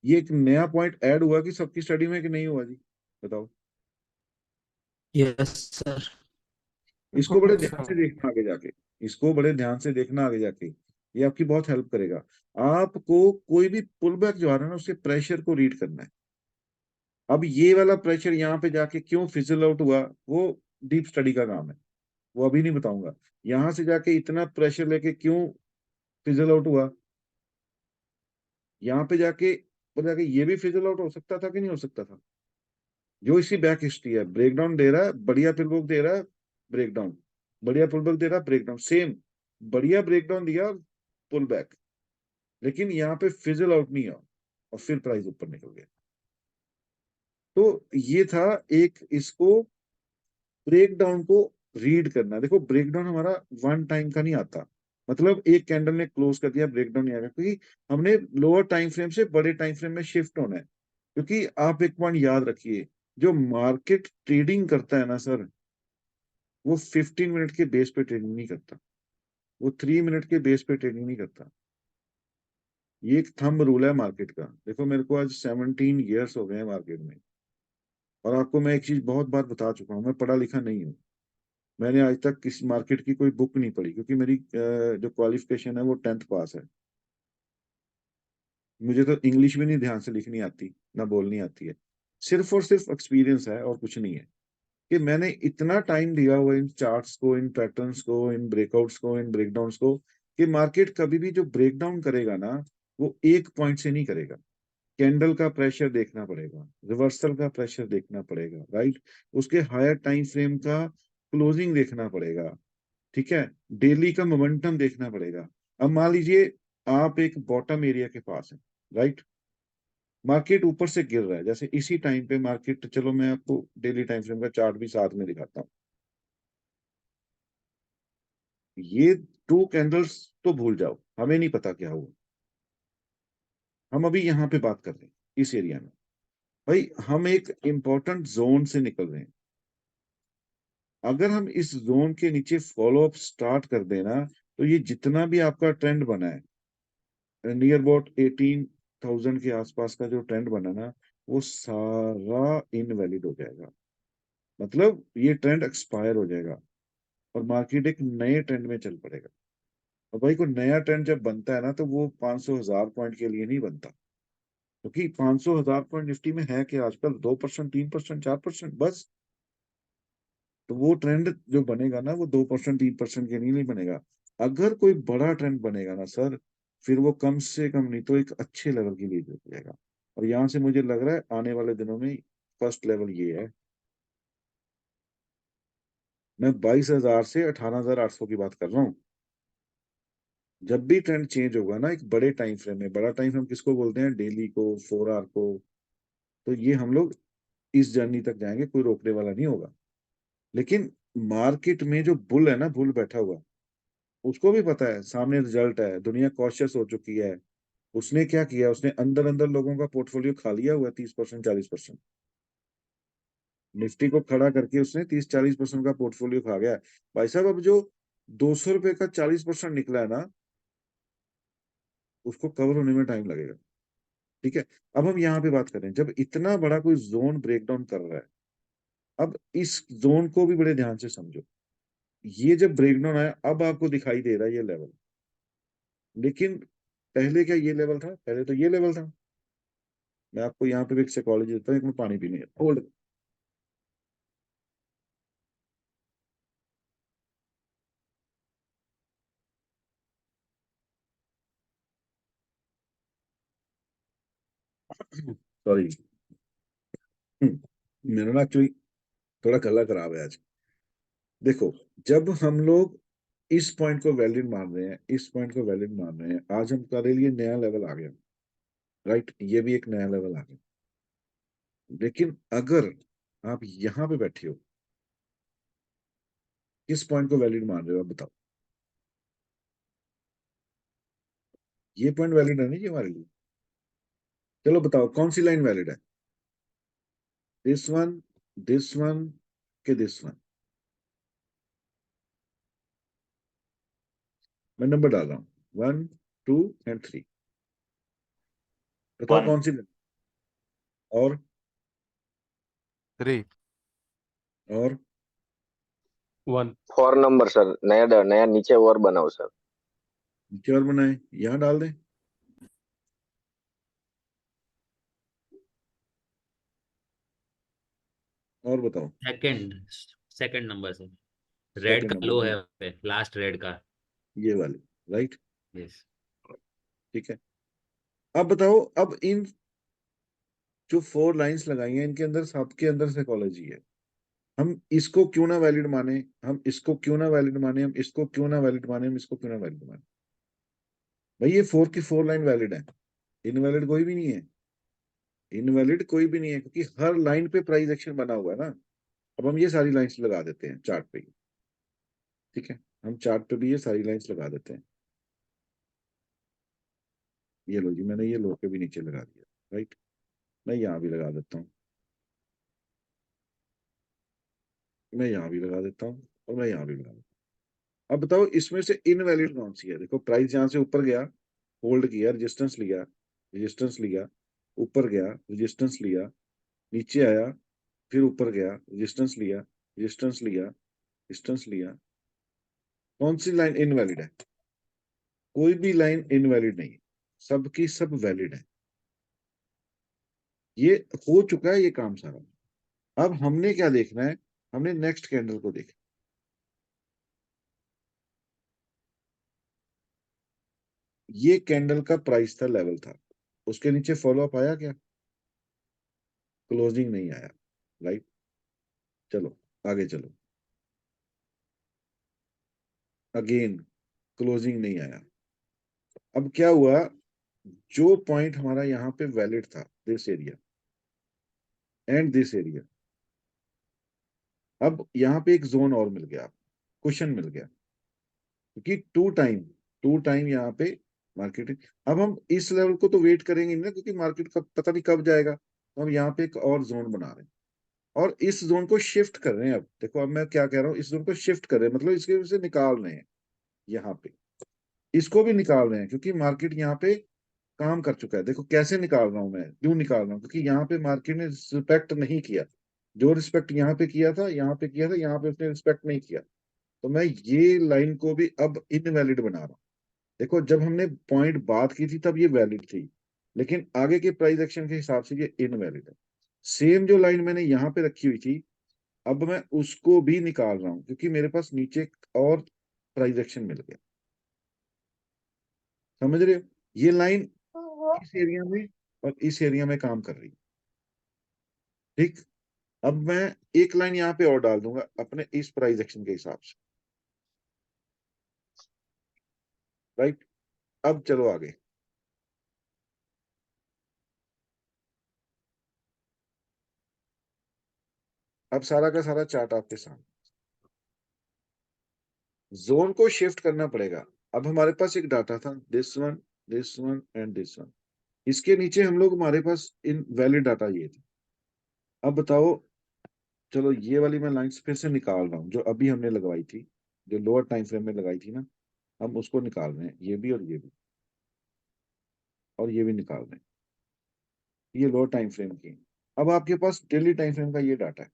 ये एक नया पॉइंट ऐड हुआ कि सबकी स्टडी में, कि नहीं हुआ जी? बताओ। Yes sir. इसको बड़े ध्यान से देखना आगे जाके, इसको बड़े ध्यान से देखना आगे जाके, ये आपकी बहुत हेल्प करेगा। आपको कोई भी पुल बैक जो आ रहा है ना, उसके प्रेशर को रीड करना है। अब ये वाला प्रेशर यहाँ पे जाके क्यों फिजल आउट हुआ, वो डीप स्टडी का काम है, वो अभी नहीं बताऊंगा। यहां से जाके इतना प्रेशर लेके क्यों फिजल आउट हुआ, यहाँ पे जाके ये भी फिजल आउट हो सकता था कि नहीं हो सकता था? जो इसकी बैक हिस्ट्री है, ब्रेकडाउन दे रहा है, बढ़िया पुलबैक दे रहा है, ब्रेकडाउन, बढ़िया पुलबैक दे रहा है, ब्रेकडाउन, सेम बढ़िया ब्रेकडाउन दिया, पुल बैक, लेकिन यहाँ पे फिजल आउट नहीं हुआ, और फिर प्राइस ऊपर निकल गया। तो ये था एक, इसको ब्रेकडाउन को रीड करना। देखो, ब्रेकडाउन हमारा वन टाइम का नहीं आता, मतलब एक कैंडल ने क्लोज कर दिया, ब्रेकडाउन नहीं आएगा, क्योंकि हमने लोअर टाइम फ्रेम से बड़े टाइम फ्रेम में शिफ्ट होना है। क्योंकि आप एक पॉइंट याद रखिए, जो मार्केट ट्रेडिंग करता है ना सर, वो 15 मिनट के बेस पे ट्रेडिंग नहीं करता। वो 3 मिनट के बेस पे ट्रेडिंग नहीं करता। ये एक थंब रूल है मार्केट का। देखो मेरे को आज 17 ईयर्स हो गए हैं मार्केट में, और आपको मैं एक चीज बहुत बार बता चुका हूँ, मैं पढ़ा लिखा नहीं हूँ। मैंने आज तक किसी मार्केट की कोई बुक नहीं पढ़ी, क्योंकि मेरी जो क्वालिफिकेशन है वो 10th पास है। मुझे तो इंग्लिश भी नहीं ध्यान से लिखनी आती, ना बोलनी आती है। सिर्फ और सिर्फ एक्सपीरियंस है और कुछ नहीं है। कि मैंने इतना टाइम दिया हुआ इन चार्ट्स को, इन पैटर्न्स को, इन ब्रेकआउट्स को, इन ब्रेकडाउन्स को, कि मार्केट कभी भी जो ब्रेकडाउन करेगा ना, वो एक पॉइंट से नहीं करेगा। कैंडल का प्रेशर देखना पड़ेगा, रिवर्सल का प्रेशर देखना पड़ेगा, राइट। उसके हायर टाइम फ्रेम का क्लोजिंग देखना पड़ेगा, ठीक है। डेली का मोमेंटम देखना पड़ेगा। अब मान लीजिए आप एक बॉटम एरिया के पास है, राइट। मार्केट ऊपर से गिर रहा है, जैसे इसी टाइम पे मार्केट, चलो मैं आपको डेली टाइम फ्रेम का चार्ट भी साथ में दिखाता हूँ। ये 2 कैंडल्स तो भूल जाओ, हमें नहीं पता क्या हुआ। हम अभी यहाँ पे बात कर रहे हैं इस एरिया में। भाई हम एक इंपॉर्टेंट जोन से निकल रहे हैं। अगर हम इस जोन के नीचे फॉलो अप स्टार्ट कर देना, तो ये जितना भी आपका ट्रेंड बना है नियर अबाउट 18,000 के आसपास का जो ट्रेंड बना ना, वो सारा इनवैलिड हो जाएगा। मतलब ये ट्रेंड एक्सपायर हो जाएगा और मार्केट एक नए ट्रेंड में चल पड़ेगा। और भाई कोई नया ट्रेंड जब बनता है ना, तो वो 500,000 पॉइंट के लिए नहीं बनता। क्योंकि 500,000 पॉइंट निफ्टी में है कि आजकल 2%, 3%, 4% बस। तो वो ट्रेंड जो बनेगा ना, वो 2%, 3% के लिए नहीं बनेगा। अगर कोई बड़ा ट्रेंड बनेगा ना सर, फिर वो कम से कम नहीं तो एक अच्छे लेवल के लिए जाएगा। और यहाँ से मुझे लग रहा है आने वाले दिनों में फर्स्ट लेवल ये है। मैं 22,000 से 18,800 की बात कर रहा हूँ। जब भी ट्रेंड चेंज होगा ना एक बड़े टाइम फ्रेम में, बड़ा टाइम फ्रेम किसको बोलते हैं? डेली को, 4 आवर को। तो ये हम लोग इस जर्नी तक जाएंगे, कोई रोकने वाला नहीं होगा। लेकिन मार्केट में जो बुल है ना, बुल बैठा हुआ, उसको भी पता है सामने रिजल्ट है, दुनिया कॉशियस हो चुकी है। उसने क्या किया? उसने अंदर अंदर लोगों का पोर्टफोलियो खा लिया हुआ 30%, 40%। निफ्टी को खड़ा करके उसने 30-40% का पोर्टफोलियो खा गया। भाई साहब अब जो 200 रुपए का 40% निकला है ना, उसको कवर होने में टाइम लगेगा। ठीक है। अब हम यहाँ पे बात करें, जब इतना बड़ा कोई जोन ब्रेकडाउन कर रहा है, अब इस जोन को भी बड़े ध्यान से समझो। ये जब ब्रेकडाउन आया, अब आपको दिखाई दे रहा है ये लेवल। लेकिन पहले क्या ये लेवल था? पहले तो ये लेवल था। मैं आपको यहाँ पे भी एक साइकोलॉजी देता हूँ, एक मिनट पानी पीने होल्ड। सॉरी, मेरा ना एक्चुअली थोड़ा गला खराब है आज। देखो, जब हम लोग इस पॉइंट को वैलिड मान रहे हैं, इस पॉइंट को वैलिड मान रहे हैं, आज हम हमारे लिए नया लेवल आ गया, राइट। ये भी एक नया लेवल आ गया। लेकिन अगर आप यहाँ पे बैठे हो, किस पॉइंट को वैलिड मान रहे हो आप बताओ? ये पॉइंट वैलिड है नहीं ये हमारे लिए। चलो बताओ कौन सी लाइन वैलिड है? दिस वन, दिस वन, के दिस वन? मैं नंबर डाल रहा हूँ, 1, 2 एंड 3। बताओ कौन सी line? और 3. और 1. 4 नंबर सर, नया नीचे और बनाओ सर। नीचे और बनाए, यहाँ डाल दें। और बताओ। सेकंड सेकंड नंबर से रेड सेकंड का लो नंबर है, लास्ट रेड का। ये वाली, राइट। यस। ठीक है। अब बताओ, अब इन जो 4 लाइंस लगाई हैं, इनके अंदर, सबके अंदर साइकोलॉजी है। हम इसको क्यों ना वैलिड माने, हम इसको क्यों ना वैलिड माने, हम इसको क्यों ना वैलिड माने, हम इसको क्यों ना वैलिड माने? भाई ये 4 की 4 लाइन वैलिड है, इनवैलिड कोई भी नहीं है। इनवैलिड कोई भी नहीं है, क्योंकि हर लाइन पे प्राइस एक्शन बना हुआ है ना। अब हम ये सारी लाइंस लगा देते हैं चार्ट पे ही। ठीक है, हम चार्ट पे भी ये सारी लाइंस लगा देते हैं। ये लो जी, मैंने ये लो के भी नीचे लगा दिया, राइट। मैं यहाँ भी लगा देता हूँ, मैं यहाँ भी लगा देता हूँ, और मैं यहाँ भी लगा देता अब बताओ इसमें से इनवैलिड कौन सी है? देखो प्राइस यहां से ऊपर गया, होल्ड किया, रेजिस्टेंस लिया, रेजिस्टेंस लिया, ऊपर गया, रेजिस्टेंस लिया, नीचे आया, फिर ऊपर गया, रेजिस्टेंस लिया, रेजिस्टेंस लिया, रेजिस्टेंस लिया। कौन सी लाइन इनवैलिड है? कोई भी लाइन इनवैलिड नहीं है, सबकी सब वैलिड है। ये हो चुका है ये काम सारा। अब हमने क्या देखना है? हमने नेक्स्ट कैंडल को देखना। ये कैंडल का प्राइस था, लेवल था, उसके नीचे फॉलो अप आया क्या? क्लोजिंग नहीं आया, राइट। चलो आगे चलो, अगेन क्लोजिंग नहीं आया। अब क्या हुआ? जो पॉइंट हमारा यहाँ पे वैलिड था, this area and this area, अब यहाँ पे एक जोन और मिल गया, क्वेश्चन मिल गया, क्योंकि टू टाइम यहाँ पे मार्केट। अब हम इस लेवल को तो वेट करेंगे ना, क्योंकि मार्केट कब पता नहीं कब जाएगा, तो हम यहाँ पे एक और जोन बना रहे हैं और इस जोन को शिफ्ट कर रहे हैं। अब देखो, अब मैं क्या कह रहा हूँ, इस जोन को शिफ्ट कर रहे हैं, मतलब इसके वजह से निकाल रहे हैं, यहाँ पे इसको भी निकाल रहे हैं, क्योंकि मार्केट यहाँ पे काम कर चुका है। देखो कैसे निकाल रहा हूं मैं, क्यों निकाल रहा हूँ, क्योंकि यहाँ पे मार्केट ने रिस्पेक्ट नहीं किया। जो रिस्पेक्ट यहाँ पे किया था, यहाँ पे किया था, यहाँ पे उसने रिस्पेक्ट नहीं किया, तो मैं ये लाइन को भी अब इनवैलिड बना रहा हूँ। देखो जब हमने पॉइंट बात की थी तब ये वैलिड थी, लेकिन आगे के प्राइस एक्शन के हिसाब से ये इनवैलिड है। सेम जो लाइन मैंने यहाँ पे रखी हुई थी, अब मैं उसको भी निकाल रहा हूँ, क्योंकि मेरे पास नीचे एक और प्राइस एक्शन मिल गया। समझ रहे हो? ये लाइन इस एरिया में और इस एरिया में काम कर रही है, ठीक। अब मैं एक लाइन यहाँ पे और डाल दूंगा अपने इस प्राइस एक्शन के हिसाब से, राइट। अब चलो आगे। अब सारा का सारा चार्ट आपके सामने, जोन को शिफ्ट करना पड़ेगा। अब हमारे पास एक डाटा था, this one and this one, इसके नीचे हम लोग, हमारे पास इन वैलिड डाटा ये थी। अब बताओ, चलो ये वाली मैं लाइन फिर से निकाल रहा हूँ, जो अभी हमने लगवाई थी, जो लोअर टाइम फ्रेम में लगाई थी ना, हम उसको निकाल रहे हैं, ये भी और ये भी, और ये भी निकाल रहे हैं, ये लोअर टाइम फ्रेम की। अब आपके पास डेली टाइम फ्रेम का ये डाटा है,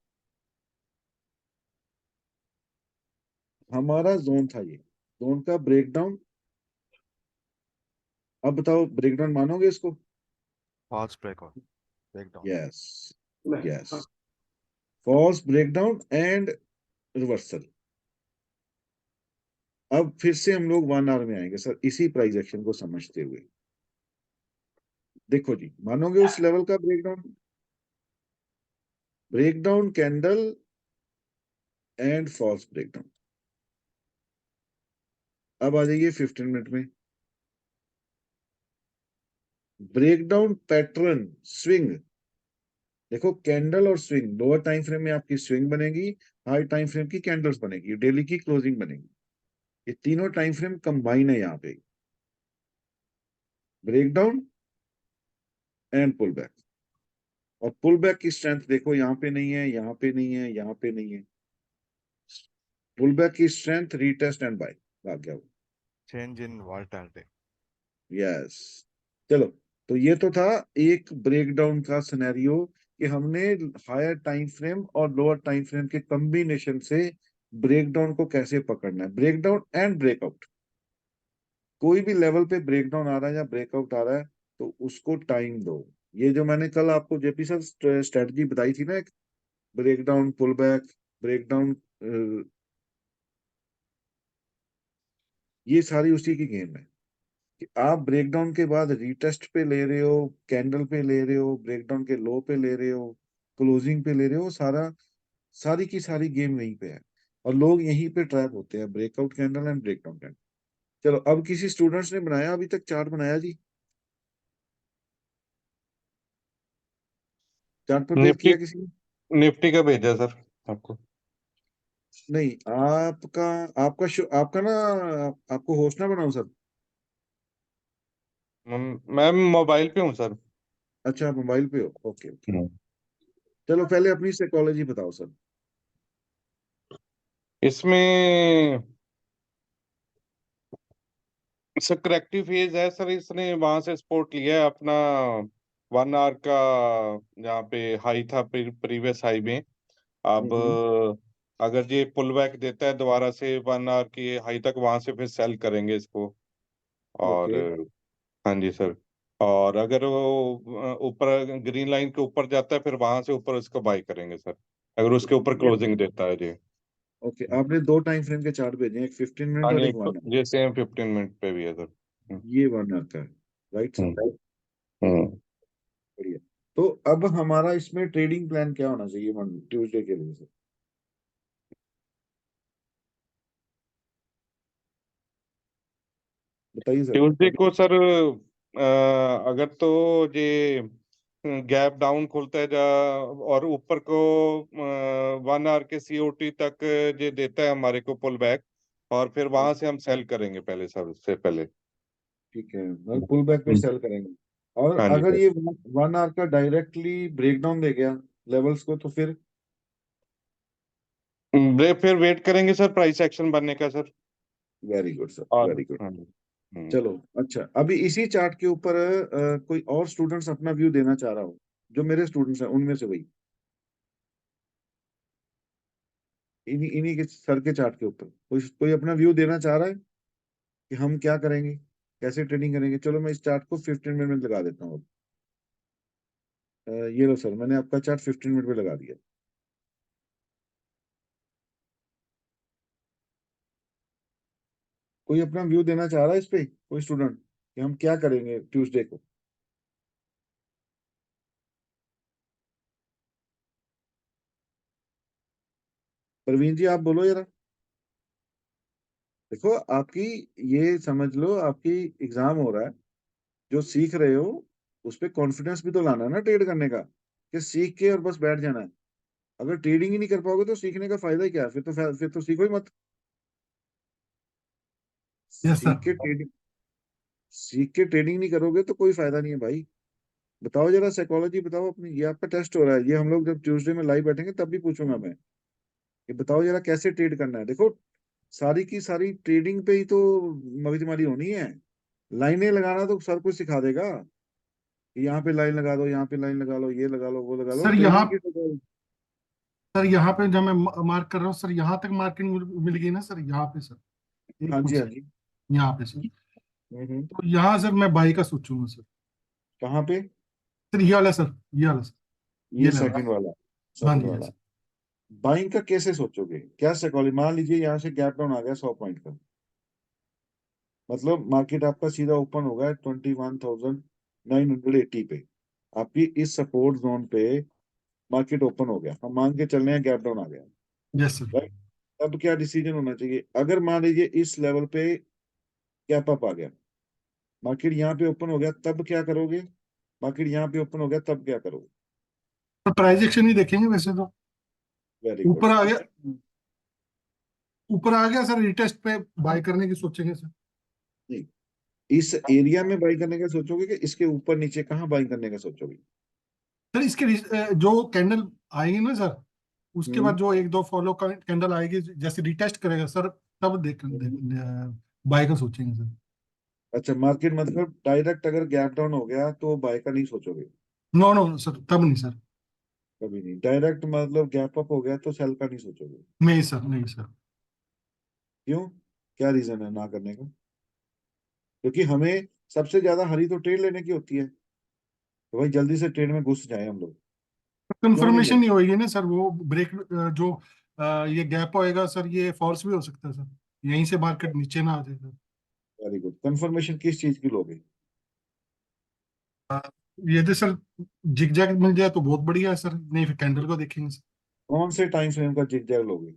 हमारा जोन था ये, जोन का ब्रेकडाउन। अब बताओ ब्रेकडाउन मानोगे इसको? False breakdown. Yes, yes, false breakdown and reversal. अब फिर से हम लोग 1 आवर में आएंगे सर, इसी प्राइस एक्शन को समझते हुए। देखो जी, मानोगे उस लेवल का breakdown? Breakdown candle and false breakdown. अब आ जाइए 15 मिनट में, ब्रेकडाउन पैटर्न स्विंग। देखो कैंडल और स्विंग, लोअर टाइम फ्रेम में आपकी स्विंग बनेगी, हाई टाइम फ्रेम की कैंडल्स बनेगी, डेली की क्लोजिंग बनेगी। ये तीनों टाइम फ्रेम कंबाइन है यहाँ पे, ब्रेकडाउन एंड पुल बैक। और पुल बैक की स्ट्रेंथ देखो, यहाँ पे नहीं है, यहाँ पे नहीं है, यहाँ पे नहीं है। पुल बैक की स्ट्रेंथ रीटेस्ट एंड बाय, भाग गया वो। Change in volatility. यस। चलो, तो ये तो था एक ब्रेकडाउन का सिनेरियो, कि हमने हायर टाइम फ्रेम और लोअर टाइम फ्रेम के कॉम्बिनेशन से ब्रेकडाउन को कैसे पकड़ना है, ब्रेकडाउन एंड ब्रेकआउट। कोई भी लेवल पे ब्रेकडाउन आ रहा है या ब्रेकआउट आ रहा है, तो उसको टाइम दो। ये जो मैंने कल आपको जेपी सर स्ट्रेटजी बताई थी ना, एक ब्रेकडाउन पुल बैक, ब्रेकडाउन, ये सारी उसी की गेम है, कि आप ब्रेकडाउन के बाद रीटेस्ट पे ले रहे हो, कैंडल पे ले रहे हो, ब्रेकडाउन के लो पे ले रहे हो, क्लोजिंग पे ले रहे हो, सारी की सारी गेम वहीं पे है। और लोग यहीं पे ट्रैप होते हैं, breakout candle and breakdown candle. चलो, अब किसी स्टूडेंट्स ने बनाया अभी तक चार्ट बनाया जी? चार्ट पर पेज निफ्टी किया किसी ने? निफ्टी का भेजा सर आपको। नहीं, आपका आपका ना, आपको होस्ट ना बनाऊं सर? मैं मोबाइल पे हूँ सर। अच्छा, आप मोबाइल पे हो, ओके ओके। हम्म। चलो पहले अपनी साइकोलॉजी बताओ सर। इसमें सर करेक्टिव फेज है सर, इसने वहां से सपोर्ट लिया है अपना 1 आवर का, जहाँ पे हाई था प्रीवियस हाई में। अब अगर ये पुल बैक देता है दोबारा से 1 आवर की हाई तक, वहां से फिर सेल करेंगे इसको। और ओके हाँ जी सर, और अगर वो ऊपर ग्रीन लाइन के ऊपर जाता है, फिर वहां से ऊपर उसको बाई करेंगे सर, अगर उसके ऊपर क्लोजिंग देता है जी। ओके, आपने 2 टाइम फ्रेम के चार्ट भेजे हैं, एक 15 मिनट हाँ और जी, एक 1 आवर। ये सेम 15 मिनट पे भी है सर। ये 1 आवर का है, राइट सर? हम्म। बढ़िया। तो अब हमारा इसमें ट्रेडिंग प्लान क्या होना चाहिए ट्यूसडे के लिए सर? बताइए सर। ट्यूसडे को सर अगर तो ये गैप डाउन खुलता है जा, और ऊपर को 1 आवर के सीओटी तक ये देता है हमारे को पुल बैक, और फिर वहां से हम सेल करेंगे पहले सर, उससे पहले। ठीक है, पुल बैक पे सेल करेंगे। और हाँ जी अगर सर। ये 1 आवर का डायरेक्टली ब्रेकडाउन दे गया लेवल्स को, तो फिर फिर वेट करेंगे सर प्राइस एक्शन बनने का सर। वेरी गुड सर, और वेरी गुड। हाँ जी। चलो अच्छा, अभी इसी चार्ट के ऊपर कोई और स्टूडेंट्स अपना व्यू देना चाह रहा हो, जो मेरे स्टूडेंट्स हैं उनमें से वही, इन्हीं इन्हीं के सर के चार्ट के ऊपर कोई कोई अपना व्यू देना चाह रहा है कि हम क्या करेंगे, कैसे ट्रेडिंग करेंगे? चलो मैं इस चार्ट को 15 मिनट में लगा देता हूँ। ये लो सर, मैंने आपका चार्ट 15 मिनट में लगा दिया। कोई अपना व्यू देना चाह रहा है इस पे, कोई स्टूडेंट, कि हम क्या करेंगे ट्यूसडे को? प्रवीण जी आप बोलो जरा। देखो आपकी, ये समझ लो आपकी एग्जाम हो रहा है, जो सीख रहे हो उस पे कॉन्फिडेंस भी तो लाना है ना ट्रेड करने का, कि सीख के और बस बैठ जाना है। अगर ट्रेडिंग ही नहीं कर पाओगे तो सीखने का फायदा ही क्या है? फिर तो सीखो ही मत। यस सीख के सर। ट्रेडिंग सीख के ट्रेडिंग नहीं करोगे तो कोई फायदा नहीं है भाई। बताओ जरा साइकोलॉजी बताओ अपनी, ये आपका टेस्ट हो रहा है, ये हम लोग जब ट्यूसडे में लाइव बैठेंगे तब भी पूछूंगा मैं, कि बताओ जरा कैसे ट्रेड करना है। देखो सारी की सारी ट्रेडिंग पे ही तो मगजमारी होनी है। लाइनें लगाना तो सर कुछ सिखा देगा कि यहाँ पे लाइन लगा दो, यहाँ पे लाइन लगा लो, ये लगा लो, वो लगा लो, सर यहाँ ट्रेडिंग की तो। सर यहाँ पे जब मैं मार्क कर रहा हूँ सर, यहाँ तक मार्किंग मिल गई ना सर, यहाँ पे सर, एक हाँ मिनट जी, हाँ सर, जी। यहाँ पे सर। हम्म। तो यहाँ सर मैं बाई का सोचूंगा सर। कहाँ पे? सर ये वाला सर, ये वाला सर, ये ये लेवल। सेकंड वाला, हाँ सेकंड जी वाला। यस। बाइंग का कैसे सोचोगे, क्या साइकोलॉजी? मान लीजिए यहाँ से गैप डाउन आ गया 100 पॉइंट का, मतलब मार्केट आपका सीधा ओपन होगा 21,980 पे। आपकी इस सपोर्ट जोन पे मार्केट ओपन हो गया, हम मान के चल रहे हैं गैप डाउन आ गया, यस सर। राइट? अब क्या डिसीजन होना चाहिए? अगर मान लीजिए इस लेवल पे गैप अप आ गया, मार्केट यहाँ पे ओपन हो गया, तब क्या करोगे? मार्केट यहाँ पे ओपन हो गया तब क्या करोगे? तो प्राइस एक्शन ही देखेंगे वैसे तो। Very good. ऊपर आ गया, ऊपर आ गया सर, रिटेस्ट पे बाय करने की सोचेंगे सर। नहीं, इस एरिया में बाई करने का सोचोगे कि इसके ऊपर नीचे कहाँ बाई करने का सोचोगे? सर इसके जो कैंडल आएगी ना सर, उसके हम्म बाद जो एक दो फॉलो कैंडल आएगी, जैसे रिटेस्ट करेगा सर, तब बाय का सोचेंगे सर। अच्छा, मार्केट मतलब डायरेक्ट अगर गैप डाउन हो गया तो बाय का नहीं सोचोगे? नो नो सर, तब नहीं सर। कभी नहीं। डायरेक्ट मतलब गैप अप हो गया तो सेल का नहीं सोचोगे? नहीं सर, नहीं सर। क्यों, क्या रीजन है ना करने का? क्योंकि हमें सबसे ज्यादा हरी तो ट्रेड लेने की होती है, तो भाई जल्दी से ट्रेड में घुस जाए हम लोग। क्यों नहीं कंफर्मेशन लेते? नहीं होगी ना सर, वो ब्रेक जो ये गैप होएगा सर, ये फॉल्स भी हो सकता है सर, यहीं से मार्केट नीचे ना आ जाए सर। Very good. कंफर्मेशन किस चीज की लोगे? अ, ये तो सर जिग जैग मिल जाए तो बहुत बढ़िया है सर, नहीं फिर कैंडल को देखेंगे सर। कौन से टाइम फ्रेम का जिग लोगे?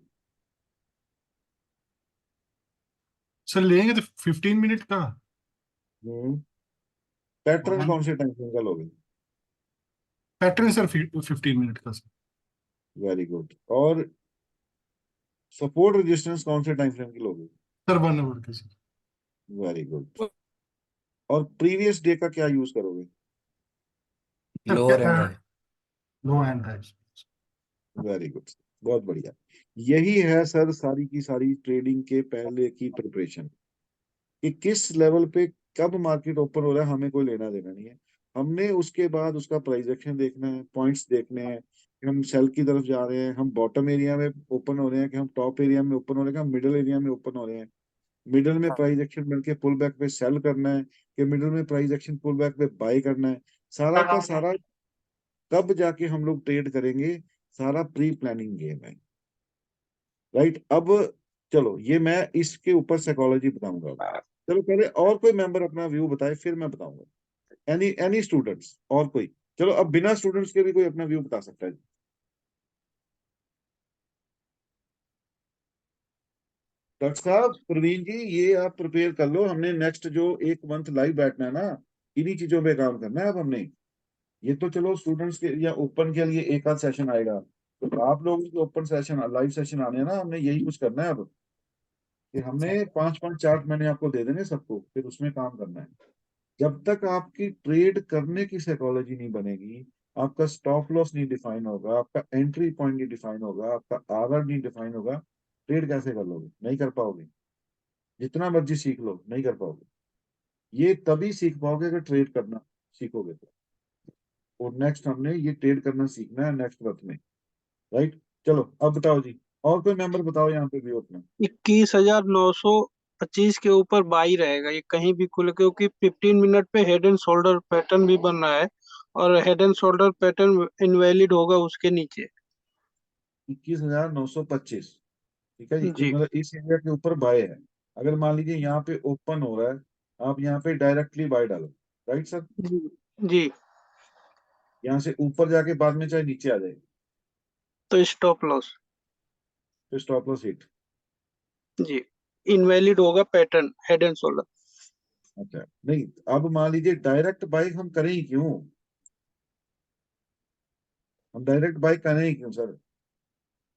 सर लेंगे तो 15 मिनट का। पैटर्न कौन से टाइम फ्रेम का लोगे? पैटर्न सर 15 मिनट का सर। Very good. और सपोर्ट रेजिस्टेंस कौन से टाइम फ्रेम की लोगे? सर 1 आवर का सर। Very good. और प्रीवियस डे का क्या यूज करोगे? Lower and high. Low and high. Very good, बहुत बढ़िया। यही है सर सारी की सारी ट्रेडिंग के पहले की प्रिपरेशन, कि किस लेवल पे कब मार्केट ओपन हो रहा है, हमें कोई लेना देना नहीं है। हमने उसके बाद उसका प्राइस एक्शन देखना है, पॉइंट्स देखने हैं कि हम सेल की तरफ जा रहे हैं, हम बॉटम एरिया में ओपन हो रहे हैं, कि हम टॉप एरिया में ओपन हो रहे हैं, कि हम मिडिल एरिया में ओपन हो रहे हैं। मिडिल में प्राइस एक्शन मिलके पुल बैक पे सेल करना है, कि मिडिल में प्राइस एक्शन पुल बैक पे बाय करना है। सारा का सारा कब जाके हम लोग ट्रेड करेंगे, सारा प्री प्लानिंग गेम है। राइट। अब चलो ये मैं इसके ऊपर साइकोलॉजी बताऊंगा। चलो पहले और कोई मेंबर अपना व्यू बताए, फिर मैं बताऊंगा। एनी स्टूडेंट्स और कोई? चलो अब बिना स्टूडेंट्स के भी कोई अपना व्यू बता सकता है। डॉक्टर साहब, प्रवीण जी, ये आप प्रिपेयर कर लो। हमने नेक्स्ट जो 1 मंथ लाइव बैठना है ना, इन्हीं चीजों पे काम करना है अब हमने। ये तो चलो स्टूडेंट्स के या ओपन के लिए एक आध सेशन आएगा, तो आप लोगों के ओपन सेशन लाइव सेशन आने हैं ना, हमने यही कुछ करना है अब, कि हमने 5-5 चार्ट मैंने आपको दे देने सबको, फिर उसमें काम करना है। जब तक आपकी ट्रेड करने की साइकोलॉजी नहीं बनेगी, आपका स्टॉप लॉस नहीं डिफाइन होगा, आपका एंट्री पॉइंट नहीं डिफाइन होगा, आपका आवर नहीं डिफाइन होगा, ट्रेड कैसे कर लोगे? नहीं कर पाओगे। जितना मर्जी सीख लो, नहीं कर पाओगे। ये तभी सीख पाओगे अगर ट्रेड करना सीखोगे तो। और नेक्स्ट हमने ये ट्रेड करना सीखना है नेक्स्ट मंथ में। राइट। चलो अब बताओ जी, और कोई मेंबर बताओ यहाँ पे व्यू अपना। 21,925 के ऊपर बाई रहेगा ये कहीं भी खुले, क्योंकि 15 मिनट पे हेड एंड शोल्डर पैटर्न भी बन रहा है और head and shoulder pattern invalid होगा उसके नीचे। 21,925, ठीक है जी। जी मतलब इस एरिया के ऊपर बाय है। अगर मान लीजिए यहाँ पे ओपन हो रहा है, आप यहाँ पे डायरेक्टली बाय डालो। Right sir. जी जी। यहाँ से ऊपर जाके बाद में चाहे नीचे आ जाए, तो स्टॉप लॉस। तो स्टॉप लॉस हिट। जी, इनवैलिड होगा पैटर्न हेड एंड शोल्डर। अच्छा, नहीं अब मान लीजिए डायरेक्ट बाय हम करें ही क्यों? हम डायरेक्ट बाय करें ही क्यों सर?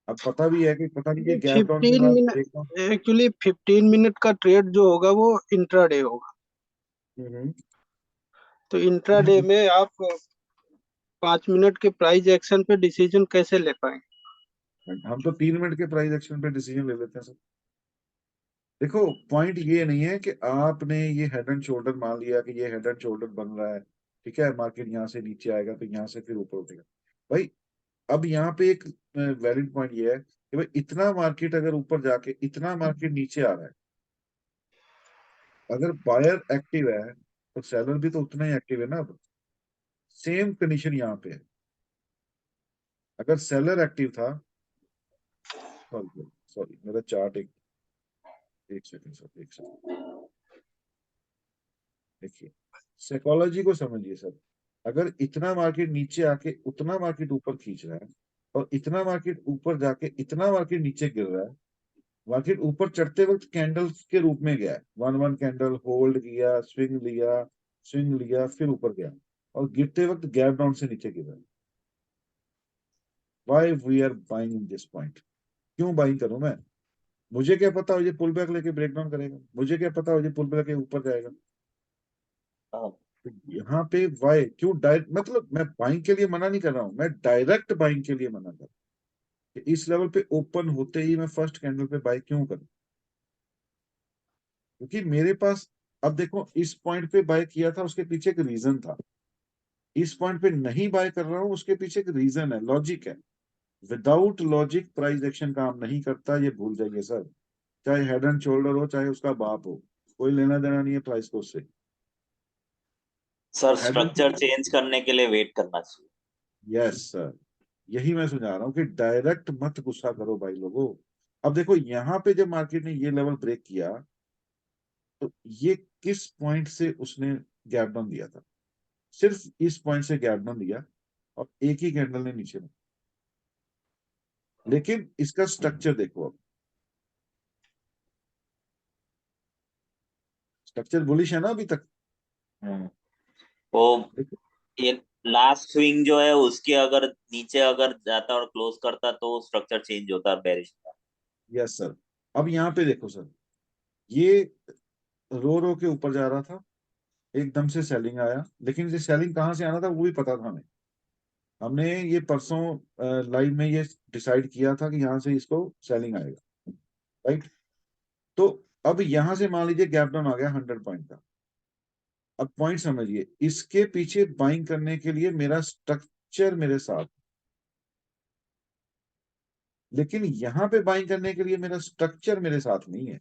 अब पता भी है कि पता नहीं, ये गैप डाउन के 15 बाद मिनट ब्रेकडाउन। एक्चुअली 15 मिनट का ट्रेड जो होगा वो इंट्राडे होगा। तो इंट्राडे में आप 5 मिनट के प्राइस एक्शन पे डिसीजन कैसे ले पाएंगे? हम तो 3 मिनट के प्राइस एक्शन पे डिसीजन ले लेते हैं सर। देखो पॉइंट ये नहीं है कि आपने ये हेड एंड शोल्डर मान लिया कि ये हेड एंड शोल्डर बन रहा है, ठीक है, मार्केट यहाँ से नीचे आएगा तो यहाँ से फिर ऊपर उठेगा। भाई अब यहाँ पे एक वैलिड पॉइंट ये है कि भाई इतना मार्केट अगर ऊपर जाके इतना मार्केट नीचे आ रहा है, अगर बायर एक्टिव है तो सेलर भी तो उतना ही एक्टिव है ना। अब सेम कंडीशन यहाँ पे है। अगर सेलर एक्टिव था, सॉरी सॉरी मेरा चार्ट एक सेकंड सर, एक सेकंड। देखिए साइकोलॉजी को समझिए सर। अगर इतना मार्केट नीचे आके उतना मार्केट ऊपर खींच रहा है, और इतना मार्केट ऊपर जाके इतना मार्केट नीचे गिर रहा है, मार्केट ऊपर चढ़ते वक्त कैंडल्स के रूप में गया है, 1-1 कैंडल होल्ड किया, स्विंग लिया फिर ऊपर गया, और गिरते वक्त गैप डाउन से नीचे गिरा। Why we are buying in this point? क्यों बाइंग करूं मैं? मुझे क्या पता हो ये पुल बैक लेके ब्रेक डाउन करेगा, मुझे क्या पता हो ये पुल बैक लेके ऊपर जाएगा। तो यहाँ पे वाई क्यों डायरेक्ट, मतलब मैं बाइंग के लिए मना नहीं कर रहा हूँ, मैं डायरेक्ट बाइंग के लिए मना कर रहा हूँ कि इस लेवल पे ओपन होते ही मैं फर्स्ट कैंडल पे बाय क्यों करूं? क्योंकि मेरे पास, अब देखो इस पॉइंट पे बाय किया था उसके पीछे एक रीजन था, इस पॉइंट पे नहीं बाय कर रहा हूँ उसके पीछे एक रीजन है, लॉजिक है। विदाउट लॉजिक प्राइस एक्शन काम नहीं करता, ये भूल जाइए सर। चाहे हेड एंड शोल्डर हो चाहे उसका बाप हो, कोई लेना देना नहीं है प्राइस को उससे। Sir head and structure change करने के लिए वेट करना चाहिए। यस सर, यही मैं सुझा रहा हूँ कि डायरेक्ट मत गुस्सा करो भाई लोगों। अब देखो यहाँ पे जब मार्केट ने ये लेवल ब्रेक किया, तो ये किस पॉइंट से उसने गैप डाउन दिया था? सिर्फ इस पॉइंट से गैप डाउन दिया, और एक ही कैंडल ने नीचे में। लेकिन इसका स्ट्रक्चर देखो, अब स्ट्रक्चर बुलिश है ना अभी तक। वो देखो ये लास्ट स्विंग जो है उसके अगर नीचे अगर जाता और क्लोज करता तो स्ट्रक्चर चेंज होता बेरिश का। Yes sir. अब यहाँ पे देखो सर, ये रो के ऊपर जा रहा था, एकदम से सेलिंग आया, लेकिन ये सेलिंग कहाँ से आना था वो भी पता था हमें। हमने ये परसों लाइव में ये डिसाइड किया था कि यहाँ से इसको सेलिंग आएगा। राइट। तो अब यहां से मान लीजिए गैप डाउन आ गया 100 पॉइंट का। अब पॉइंट समझिए, इसके पीछे बाइंग करने के लिए मेरा स्ट्रक्चर मेरे साथ, लेकिन यहां पे बाइंग करने के लिए मेरा स्ट्रक्चर मेरे साथ नहीं है।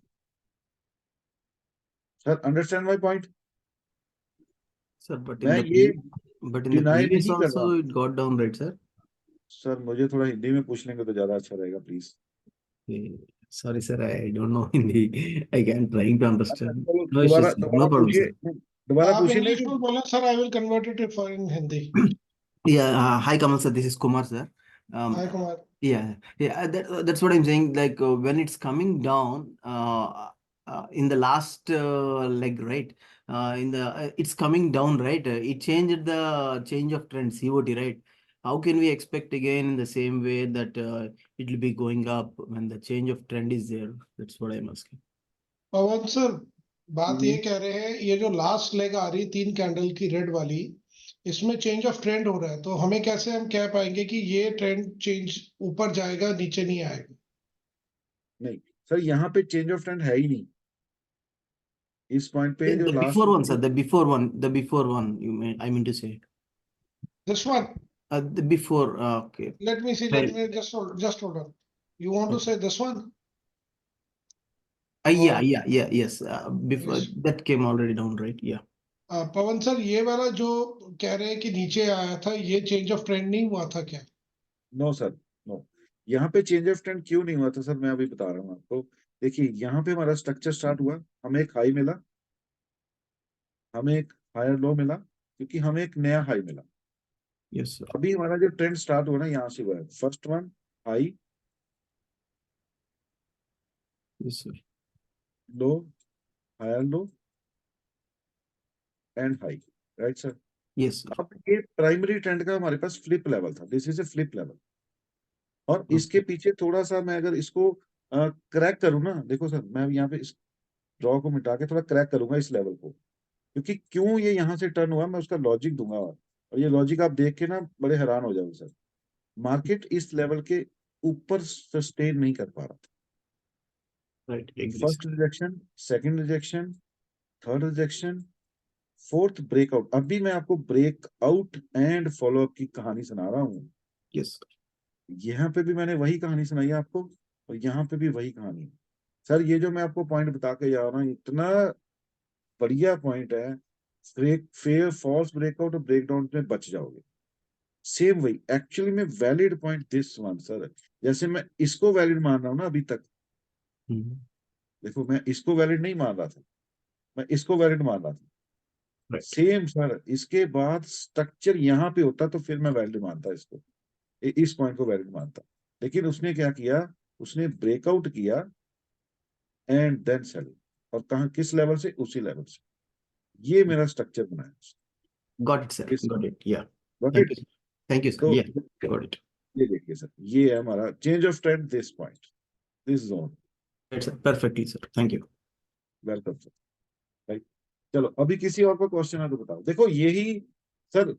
Sir understand my point? Sir, but मैं ये but in the deny previous नहीं कर रहा also हूं। it got down, right, sir? Sir मुझे थोड़ा हिंदी में पूछ लेंगे तो ज्यादा अच्छा रहेगा please. Sorry, sir, I don't know Hindi. I can trying to अच्छा understand. चलो No issues, sir. दोबारा No problem, पूछिए, sir. दोबारा आप पूछिए। इंग्लिश नहीं में बोलो sir, I will convert it for in Hindi. Yeah, hi Kamal sir, this is Kumar sir. Hi Kumar. Yeah, that's what I'm saying. Like when it's coming down, in the last leg, right? It's coming down, right? It changed the change of trend, COT, right? How can we expect again in the same way that it will be going up when the change of trend is there? That's what I'm asking. Pawan sir, बात ये कह रहे हैं, ये जो last leg आ रही 3 candle की red वाली, इसमें चेंज ऑफ ट्रेंड हो रहा है, तो हमें कैसे हम कह पाएंगे कि ये ट्रेंड चेंज ऊपर जाएगा नीचे नहीं आएगा? नहीं सर, यहाँ पे चेंज ऑफ ट्रेंड है ही नहीं इस पॉइंट पे। Yeah, जो the last before one, sir, the before one, I mean to say. This one, The before, okay. let me see, Right. let me just hold on. You want to say this one? Yeah, yes. Before Yes. that came already down, right? Yeah. Pawan sir, ये वाला जो कह रहे हैं कि नीचे आया था, ये चेंज ऑफ ट्रेंड नहीं हुआ था क्या? No sir, no. यहाँ पे चेंज ऑफ ट्रेंड क्यों नहीं हुआ था सर, मैं अभी बता रहा हूँ आपको। देखिए यहाँ पे हमारा स्ट्रक्चर स्टार्ट हुआ, हमें एक हाई मिला, हमें एक हायर लो मिला, क्योंकि हमें एक नया हाई मिला। Yes, sir. अभी हमारा जो ट्रेंड स्टार्ट हुआ ना, यहाँ से हुआ है। First one high, Yes, sir. Low, higher low and high, right sir? Yes, sir. अब ये प्राइमरी ट्रेंड का हमारे पास फ्लिप लेवल था, this is a flip level. और Okay. इसके पीछे थोड़ा सा मैं अगर इसको क्रैक करूँ ना, देखो सर मैं यहाँ पे इस ड्रॉ को मिटा के थोड़ा क्रैक करूंगा इस लेवल को, क्योंकि क्यों ये यहाँ से टर्न हुआ मैं उसका लॉजिक दूंगा। और ये लॉजिक आप देख के ना बड़े हैरान हो जाओगे सर। मार्केट इस लेवल के ऊपर सस्टेन नहीं कर पा रहा था। Right. Agree, first sir. Rejection, second rejection, third rejection, fourth breakout. अभी मैं आपको ब्रेकआउट एंड फॉलोअप की कहानी सुना रहा हूँ। Yes, sir. यहाँ पे भी मैंने वही कहानी सुनाई है आपको, और यहाँ पे भी वही कहानी है। सर ये जो मैं आपको पॉइंट बता के जा रहा हूँ, इतना बढ़िया पॉइंट है। फेयर फॉल्स ब्रेकआउट और ब्रेकडाउन में बच जाओगे। सेम वही एक्चुअली में valid point this one sir. जैसे मैं इसको वैलिड मान रहा हूँ ना अभी तक, देखो मैं इसको वैलिड नहीं मान रहा था, मैं इसको वैलिड मान रहा था। Right. सेम सर, इसके बाद स्ट्रक्चर यहाँ पे होता तो फिर मैं वैलिड मानता इसको, इस पॉइंट को वैलिड मानता। लेकिन उसने क्या किया, उसने ब्रेकआउट किया एंड देन सेल। और कहा किस लेवल से? उसी लेवल से। ये मेरा स्ट्रक्चर बनाया। Got it, sir. Got it. Yeah. Got Thank it? you. Thank you, sir. तो Yeah. Got it. ये देखिए सर, ये है हमारा change of trend, this point, this zone. Right, sir. Perfectly, sir. Thank you. Welcome sir. Right, चलो अभी किसी और को क्वेश्चन है तो बताओ। देखो यही सर,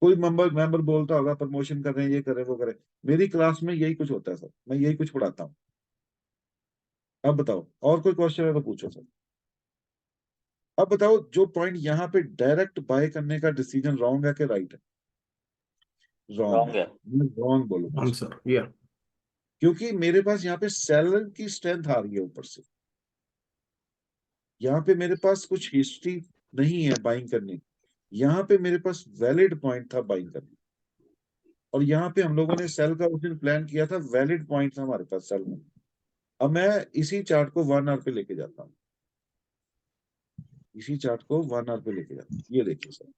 कोई मेंबर बोलता होगा प्रमोशन कर रहे हैं, ये कर रहे हैं, वो कर रहे हैं। मेरी क्लास में यही कुछ होता है सर, मैं यही कुछ पढ़ाता हूँ। अब बताओ और कोई क्वेश्चन है तो पूछो सर। अब बताओ, जो पॉइंट यहाँ पे डायरेक्ट बाय करने का डिसीजन रॉन्ग है कि राइट है? रॉन्ग रॉन्ग है। है। मैं रॉन्ग बोलूंगा Wrong, sir. Yeah. क्योंकि मेरे पास यहाँ पे सेलर की स्ट्रेंथ आ रही है ऊपर से। यहाँ पे मेरे पास कुछ हिस्ट्री नहीं है बाइंग करने की, यहाँ पे मेरे पास वैलिड पॉइंट था बाइंग करने। और यहाँ पे हम लोगों ने सेल का उस दिन प्लान किया था, वैलिड पॉइंट था हमारे पास सेल में। अब मैं इसी चार्ट को 1 आवर पे लेके जाता हूँ, इसी चार्ट को 1 आवर पे लेके जाता हूँ। ये देखिए सर,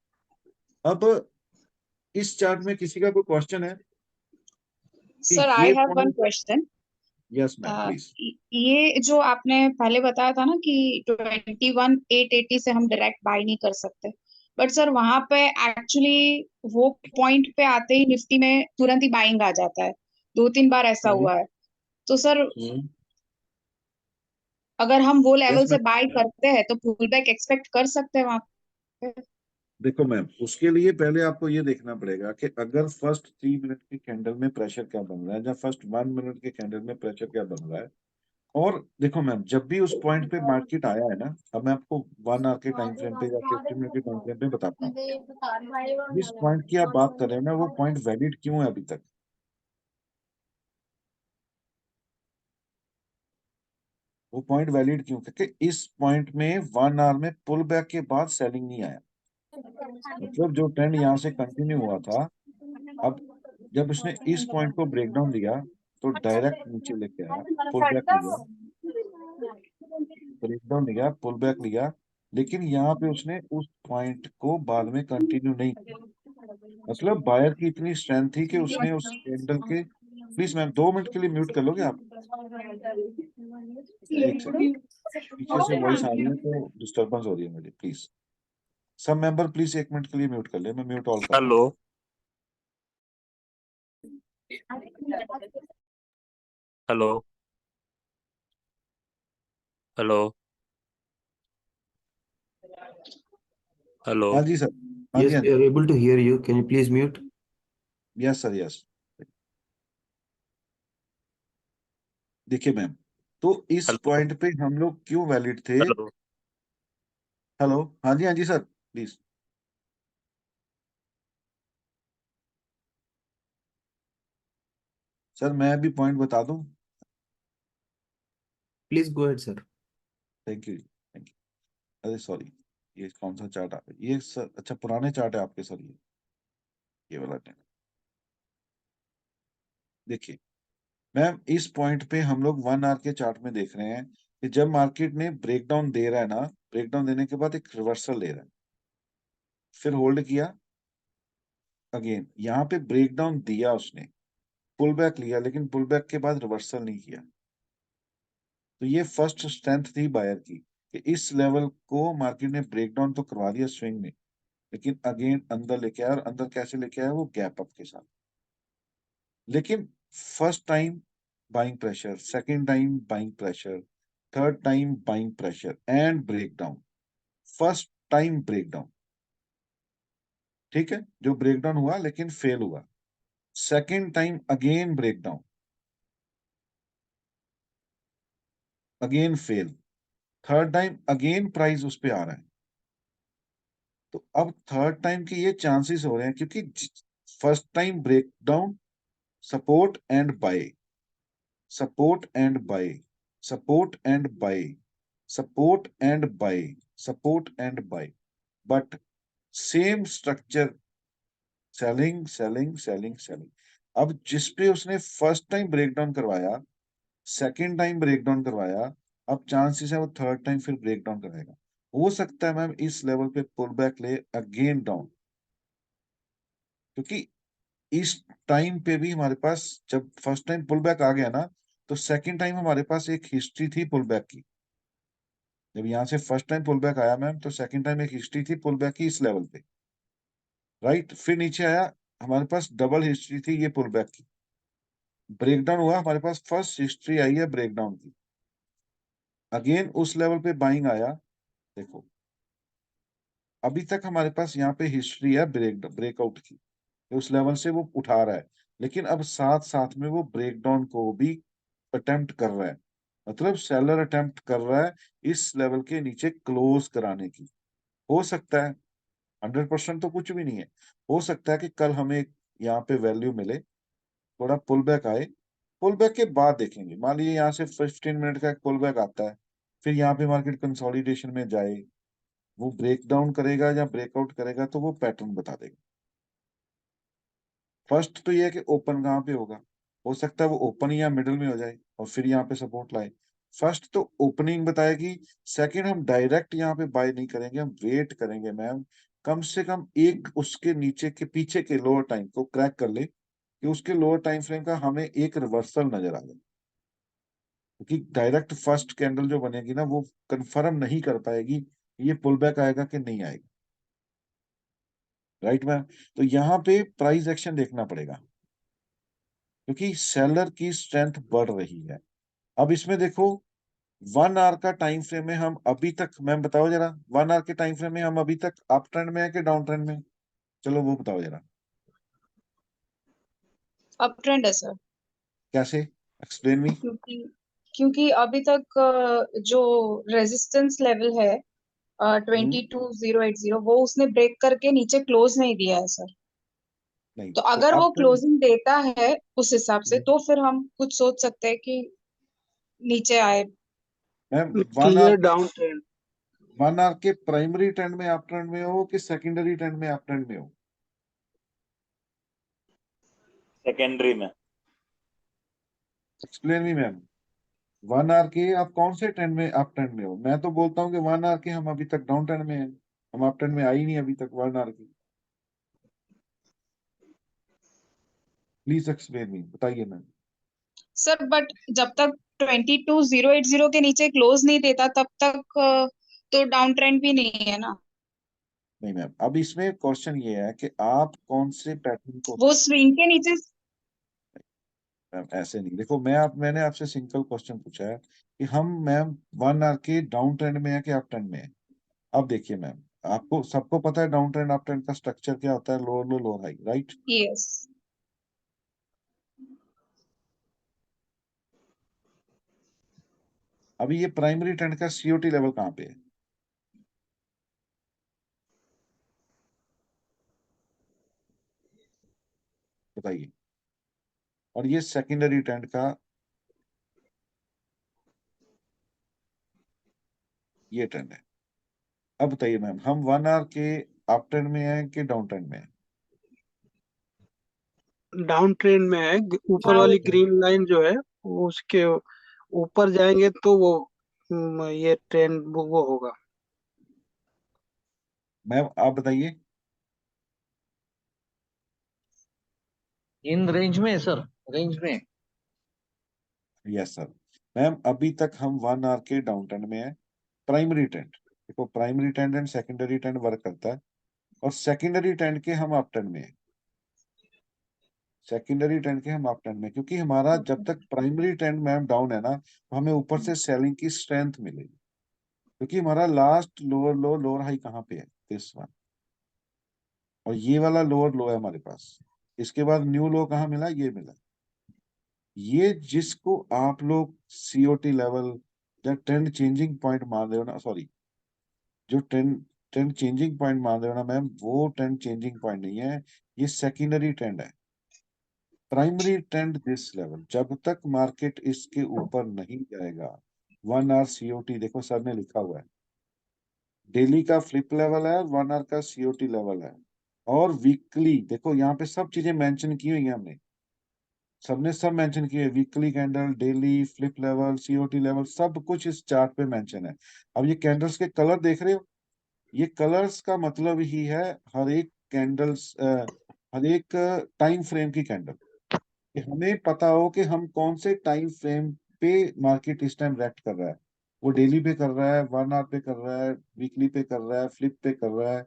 अब इस चार्ट में किसी का कोई क्वेश्चन है? Sir I have one question. Yes ma'am please. ये जो आपने पहले बताया था ना कि 21,880 से हम डायरेक्ट बाय नहीं कर सकते, बट सर वहां पे एक्चुअली वो पॉइंट पे आते ही निफ्टी में तुरंत ही बाइंग आ जाता है, 2-3 बार ऐसा हुआ है। तो सर अगर हम वो लेवल यस से मैम, बाय करते हैं तो पुल बैक एक्सपेक्ट कर सकते हैं वहां पे? देखो मैम, उसके लिए पहले आपको ये देखना पड़ेगा कि अगर फर्स्ट 3 मिनट के कैंडल में प्रेशर क्या बन रहा है, या फर्स्ट 1 मिनट के कैंडल में प्रेशर क्या बन रहा है, और देखो मैम, जब भी उस पॉइंट पे मार्केट आया है ना, अब मैं आपको 1 आवर के टाइम फ्रेम पे या 15 मिनट के टाइम फ्रेम पे बताता हूँ। जिस पॉइंट की आप बात कर रहे हैं ना, वो पॉइंट वैलिड क्यों है अभी तक? वो पॉइंट वैलिड क्यों? क्योंकि इस पॉइंट में 1 आवर में पुल बैक के बाद सेलिंग नहीं आया। मतलब जो ट्रेंड यहाँ से कंटिन्यू हुआ था, अब जब उसने इस पॉइंट को ब्रेक डाउन दिया तो डायरेक्ट नीचे लेके आया, पुल बैक लिया, ब्रेक डाउन लिया, पुल बैक लिया, लेकिन यहाँ पे उसने उस पॉइंट को बाद में कंटिन्यू नहीं किया। मतलब बायर की इतनी स्ट्रेंथ थी कि उसने उस कैंडल के, प्लीज मैम 2 मिनट के लिए म्यूट कर लोगे आप? एक सेकंड, पीछे से वॉइस आ रही है तो डिस्टरबेंस हो रही है मुझे, प्लीज सब मेंबर प्लीज 1 मिनट के लिए म्यूट कर ले, मैं म्यूट ऑल कर रहा हूँ। हेलो हेलो हेलो हेलो हाँ जी सर, हाँ जी, Yes, हाँ we जी, are able to hear you. Can you please mute? Yes sir, yes. देखिए मैम, तो इस हेलो पॉइंट पे हम लोग क्यों वैलिड थे? हेलो हेलो, हाँ जी, हाँ जी सर, प्लीज। सर मैं अभी पॉइंट बता दूं? Please go ahead, sir. Thank you, thank you. अरे सॉरी, ये कौन सा चार्ट आ ये सर? अच्छा पुराने चार्ट है आपके सर, ये वाला नहीं। देखिए मैम, इस पॉइंट पे हम लोग 1 आवर के चार्ट में देख रहे हैं कि जब मार्केट ने ब्रेकडाउन दे रहा है ना, ब्रेकडाउन देने के बाद एक रिवर्सल ले रहा है, फिर होल्ड किया, अगेन यहाँ पे ब्रेकडाउन दिया उसने, पुल बैक लिया, लेकिन पुल बैक के बाद रिवर्सल नहीं किया। तो ये फर्स्ट स्ट्रेंथ थी बायर की कि इस लेवल को मार्केट ने ब्रेकडाउन तो करवा दिया स्विंग में, लेकिन अगेन अंदर लेके आया, और अंदर कैसे लेके आया? वो गैप अप के साथ। लेकिन first time buying pressure, second time buying pressure, third time buying pressure and breakdown. First time breakdown, ठीक है, जो ब्रेकडाउन हुआ लेकिन फेल हुआ। Second time again breakdown, again fail. Third time again price उस पे आ रहा है। तो अब थर्ड टाइम के ये चांसेस हो रहे हैं, क्योंकि first time breakdown, support and buy, support and buy, support and buy, support and buy, support and buy, but same structure, selling selling selling selling. अब जिस पे उसने फर्स्ट टाइम ब्रेकडाउन करवाया, सेकेंड टाइम ब्रेकडाउन करवाया, अब chances है वो third time फिर ब्रेकडाउन करेगा। हो सकता है मैम इस लेवल पे पुल बैक ले अगेन डाउन, क्योंकि इस टाइम पे भी हमारे पास जब फर्स्ट टाइम पुल बैक आ गया ना, तो सेकंड टाइम हमारे पास एक हिस्ट्री थी पुल बैक की। जब यहाँ से फर्स्ट टाइम पुल बैक आया मैम, तो सेकंड टाइम एक हिस्ट्री थी पुल बैक की इस लेवल पे, राइट। फिर नीचे आया, हमारे पास डबल हिस्ट्री थी ये पुल बैक की। ब्रेकडाउन हुआ, हमारे पास फर्स्ट हिस्ट्री आई है ब्रेकडाउन की, अगेन उस लेवल पे बाइंग आया। देखो अभी तक हमारे पास यहाँ पे हिस्ट्री है ब्रेकआउट की, उस लेवल से वो उठा रहा है, लेकिन अब साथ साथ में वो ब्रेकडाउन को भी अटेम्प्ट कर रहा है। मतलब सेलर अटेम्प्ट कर रहा है इस लेवल के नीचे क्लोज कराने की। हो सकता है, 100% तो कुछ भी नहीं है, हो सकता है कि कल हमें यहाँ पे वैल्यू मिले, थोड़ा पुल बैक आए, पुल बैक के बाद देखेंगे। मान लीजिए यहाँ से 15 मिनट का एक पुल बैक आता है, फिर यहाँ पे मार्केट कंसोलिडेशन में जाए, वो ब्रेक डाउन करेगा या ब्रेकआउट करेगा, तो वो पैटर्न बता देगा। फर्स्ट तो ये है कि ओपन कहाँ पे होगा, हो सकता है वो ओपन या मिडिल में हो जाए और फिर यहाँ पे सपोर्ट लाए। फर्स्ट तो ओपनिंग बताएगी, सेकंड हम डायरेक्ट यहाँ पे बाय नहीं करेंगे, हम वेट करेंगे मैम, कम से कम एक उसके नीचे के पीछे के लोअर टाइम को क्रैक कर ले, कि उसके लोअर टाइम फ्रेम का हमें एक रिवर्सल नजर आ जाए। क्योंकि डायरेक्ट फर्स्ट कैंडल जो बनेगी ना, वो कंफर्म नहीं कर पाएगी ये पुल बैक आएगा कि नहीं आएगा, राइट मैम। तो यहाँ पे प्राइस एक्शन देखना पड़ेगा, क्योंकि सेलर की स्ट्रेंथ बढ़ रही है। अब इसमें देखो 1 आवर का टाइम फ्रेम में हम अभी तक, मैम बताओ जरा, 1 आवर के टाइम फ्रेम में हम अभी तक अप ट्रेंड में है कि डाउन ट्रेंड में? चलो वो बताओ जरा, अप ट्रेंड है सर, कैसे? Explain me. क्योंकि क्योंकि अभी तक जो रेजिस्टेंस लेवल है 22080 वो उसने ब्रेक करके नीचे क्लोज नहीं दिया है सर। नहीं तो तो अगर वो अब क्लोजिंग देता है उस हिसाब से तो फिर हम कुछ सोच सकते हैं कि नीचे आए। Ma'am clear down trend. 1 hour के प्राइमरी ट्रेंड में अप ट्रेंड में हो कि सेकेंडरी ट्रेंड में अप ट्रेंड में हो? सेकेंडरी में। Explain me ma'am. 1 आवर के आप कौन से ट्रेंड में अप ट्रेंड में हो? मैं तो बोलता हूँ कि 1 आवर के हम अभी तक डाउन ट्रेंड में हैं, हम अप ट्रेंड में आई नहीं अभी तक 1 आवर की। प्लीज एक्सप्लेन मी, बताइए मैम। सर बट जब तक 22080 के नीचे क्लोज नहीं देता तब तक तो डाउन ट्रेंड भी नहीं है ना। नहीं मैम, अब इसमें क्वेश्चन ये है कि आप कौन से पैटर्न को, वो स्विंग के नीचे। मैम ऐसे नहीं, देखो मैंने आपसे सिंपल क्वेश्चन पूछा है कि हम मैम 1 आवर के डाउन ट्रेंड में है कि अप ट्रेंड में है? अब देखिए मैम, आपको सबको पता है डाउन ट्रेंड अप ट्रेंड का स्ट्रक्चर क्या होता है, लोअर लो लोअर हाई, राइट? यस। अभी ये प्राइमरी ट्रेंड का सीओटी लेवल कहाँ पे है? बताइए। और ये सेकेंडरी ट्रेंड का ये ट्रेंड है। अब बताइए मैम, हम 1 आवर के अप ट्रेंड में है कि डाउन ट्रेंड में है? डाउन ट्रेंड में है। ऊपर वाली ग्रीन लाइन जो है वो उसके ऊपर जाएंगे तो वो ये ट्रेंड वो होगा। मैम आप बताइए। इन रेंज में है सर, रेंज में। Yes sir. मैम अभी तक हम 1 आवर के डाउन ट्रेंड में है, प्राइमरी ट्रेंड, देखो primary trend and secondary trend work करता है, और सेकेंडरी ट्रेंड के हम अप ट्रेंड में है, सेकेंडरी ट्रेंड के हम अप ट्रेंड में, क्योंकि हमारा जब तक प्राइमरी ट्रेंड मैम डाउन है ना, तो हमें ऊपर से सेलिंग की स्ट्रेंथ मिलेगी, क्योंकि हमारा लास्ट लोअर लो लोअर हाई कहाँ पे है, दिस वन, और ये वाला लोअर लो है हमारे पास। इसके बाद न्यू लो कहाँ मिला, ये मिला। ये जिसको आप लोग सीओटी लेवल या ट्रेंड चेंजिंग पॉइंट मान रहे हो ना, सॉरी, जो ट्रेंड ट्रेंड चेंजिंग पॉइंट मान रहे हो ना मैम, वो ट्रेंड चेंजिंग पॉइंट नहीं है, ये सेकेंडरी ट्रेंड है। प्राइमरी ट्रेंड दिस लेवल, जब तक मार्केट इसके ऊपर नहीं जाएगा, 1 आवर सीओटी, देखो सर ने लिखा हुआ है, डेली का फ्लिप लेवल है और 1 आवर का सीओटी लेवल है, और वीकली, देखो यहाँ पे सब चीजें मेंशन की हुई है हमने, सबने सब मेंशन किए, weekly candle, daily flip level, COT level, सब कुछ इस चार्ट पे मेंशन है। अब ये कैंडल्स के कलर देख रहे हो, ये कलर्स का मतलब ही है हर एक कैंडल्स, हर एक टाइम फ्रेम की कैंडल, कि हमें पता हो कि हम कौन से टाइम फ्रेम पे मार्केट इस टाइम रिएक्ट कर रहा है, वो डेली पे कर रहा है, 1 आवर पे कर रहा है, वीकली पे कर रहा है, फ्लिप पे कर रहा है,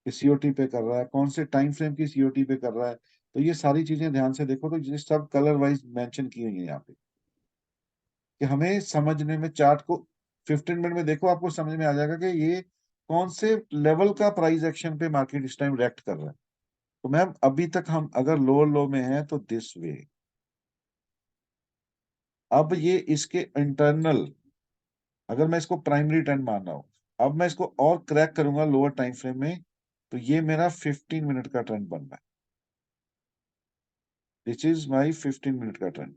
सीओटी पे कर रहा है, कौन से टाइम फ्रेम की सीओटी पे कर रहा है। तो ये सारी चीजें ध्यान से देखो, तो ये सब कलर वाइज मेंशन की हुई है यहाँ पे, कि हमें समझने में, चार्ट को 15 मिनट में देखो, आपको समझ में आ जाएगा कि ये कौन से लेवल का प्राइस एक्शन पे मार्केट इस टाइम रिएक्ट कर रहा है। तो मैम अभी तक हम अगर लोअर लो में हैं तो दिस वे, अब ये इसके इंटरनल, अगर मैं इसको प्राइमरी ट्रेंड मान रहा हूं, अब मैं इसको और क्रैक करूंगा लोअर टाइम फ्रेम में, तो ये मेरा 15 मिनट का ट्रेंड बन रहा है, दिस इज माई 15 मिनट का ट्रेंड,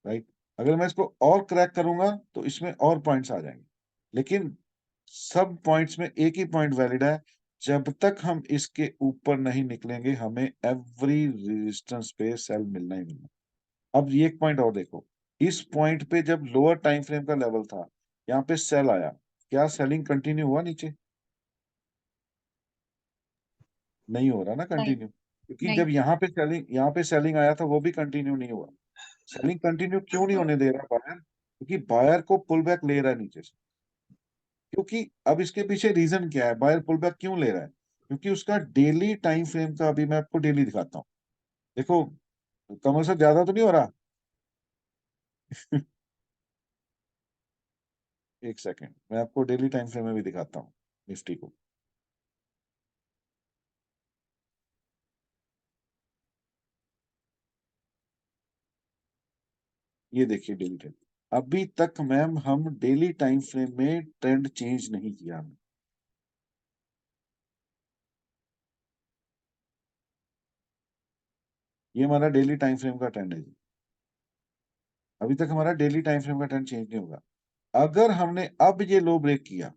राइट? अगर मैं इसको और क्रैक करूंगा तो इसमें और पॉइंट्स आ जाएंगे, लेकिन सब पॉइंट्स में एक ही पॉइंट वैलिड है, जब तक हम इसके ऊपर नहीं निकलेंगे हमें एवरी रेजिस्टेंस पे सेल मिलना ही मिलना। अब ये एक पॉइंट और देखो, इस पॉइंट पे जब लोअर टाइम फ्रेम का लेवल था, यहाँ पे सेल आया, क्या सेलिंग कंटिन्यू हुआ नीचे? नहीं हो रहा ना नहीं कंटिन्यू, क्योंकि नहीं। जब यहाँ पे सेलिंग आया था वो भी कंटिन्यू नहीं हुआ। सेलिंग कंटिन्यू क्यों नहीं होने दे रहा बायर? क्योंकि बायर को पुल बैक ले रहा है नीचे से, क्योंकि अब इसके पीछे रीजन क्या है, बायर पुल बैक क्यों ले रहा है? क्योंकि उसका डेली टाइम फ्रेम का, अभी मैं आपको डेली दिखाता हूँ, देखो कमर से ज्यादा तो नहीं हो रहा। एक सेकेंड, मैं आपको डेली टाइम फ्रेम में भी दिखाता हूँ निफ्टी को। ये देखिए डेली ट्रेंड, अभी तक मैम हम डेली टाइम फ्रेम में ट्रेंड चेंज नहीं किया हमने। ये हमारा डेली टाइम फ्रेम का ट्रेंड है जी, अभी तक हमारा डेली टाइम फ्रेम का ट्रेंड चेंज नहीं होगा। अगर हमने अब ये लो ब्रेक किया,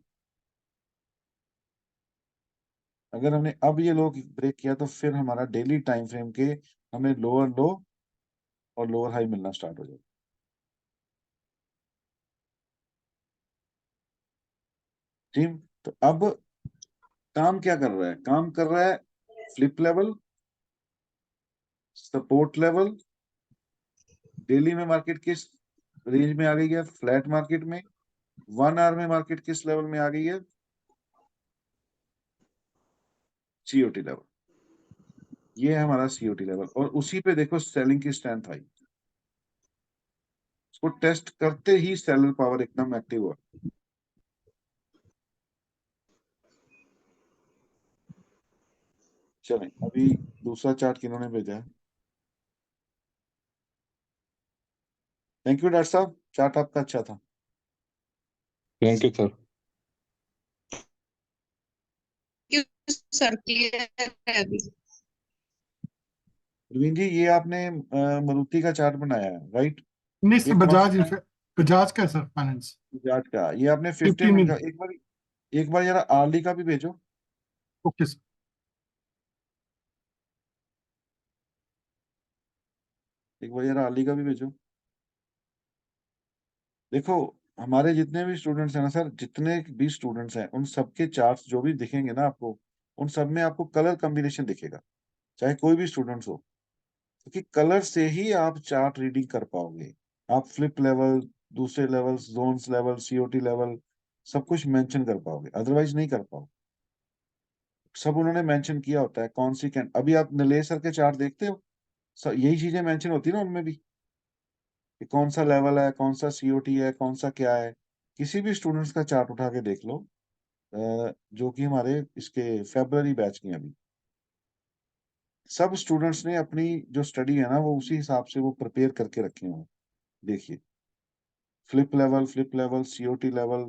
अगर हमने अब ये लो ब्रेक किया तो फिर हमारा डेली टाइम फ्रेम के हमें लोअर लो और लोअर हाई मिलना स्टार्ट हो जाएगा। ठीक, तो अब काम क्या कर रहा है, काम कर रहा है flip level, support level, daily में मार्केट किस रेंज में आ गई है, फ्लैट मार्केट में, 1 आवर में मार्केट किस लेवल में आ गई है, सीओटी लेवल, ये है हमारा सीओटी लेवल, और उसी पे देखो सेलिंग की स्ट्रेंथ आई, उसको टेस्ट करते ही सेलर पावर एकदम एक्टिव हुआ। चलें, अभी दूसरा चार्ट किन्होंने भेजा है? थैंक यू डॉक्टर साहब, चार्ट आपका अच्छा था। Thank you sir. Sir clear है अभी। प्रवीण जी, ये आपने मारुति का चार्ट बनाया है, राइट? नहीं ये सर, कौन बजाज सा बजाज का है सर, फाइनेंस चार्ट का? ये आपने 15 15 मिनट का, मिनट। एक बार जरा आरडी का भी भेजो। Okay sir. एक बार जरा आरडी का भी भेजो। देखो, हमारे जितने भी स्टूडेंट्स हैं ना सर, जितने भी स्टूडेंट्स हैं उन सबके चार्ट्स जो भी दिखेंगे ना आपको, उन सब में आपको कलर कॉम्बिनेशन दिखेगा, चाहे कोई भी स्टूडेंट्स हो, क्योंकि कलर से ही आप चार्ट रीडिंग कर पाओगे। आप फ्लिप लेवल, दूसरे level, zones level, COT level, सब कुछ मेंशन कर पाओगे, अदरवाइज नहीं कर पाओगे। सब उन्होंने मेंशन किया होता है कौन सी कैंड, अभी आप नीलेश सर के चार्ट देखते हो, यही चीजें मेंशन होती है ना उनमें भी, कि कौन सा लेवल है, कौन सा सीओटी है, कौन सा क्या है। किसी भी स्टूडेंट्स का चार्ट उठा के देख लो, जो कि हमारे इसके फेब्रुअरी बैच के हैं अभी, सब स्टूडेंट्स ने अपनी जो स्टडी है ना वो उसी हिसाब से वो प्रिपेयर करके रखे हुए हैं। देखिए, flip level, COT level,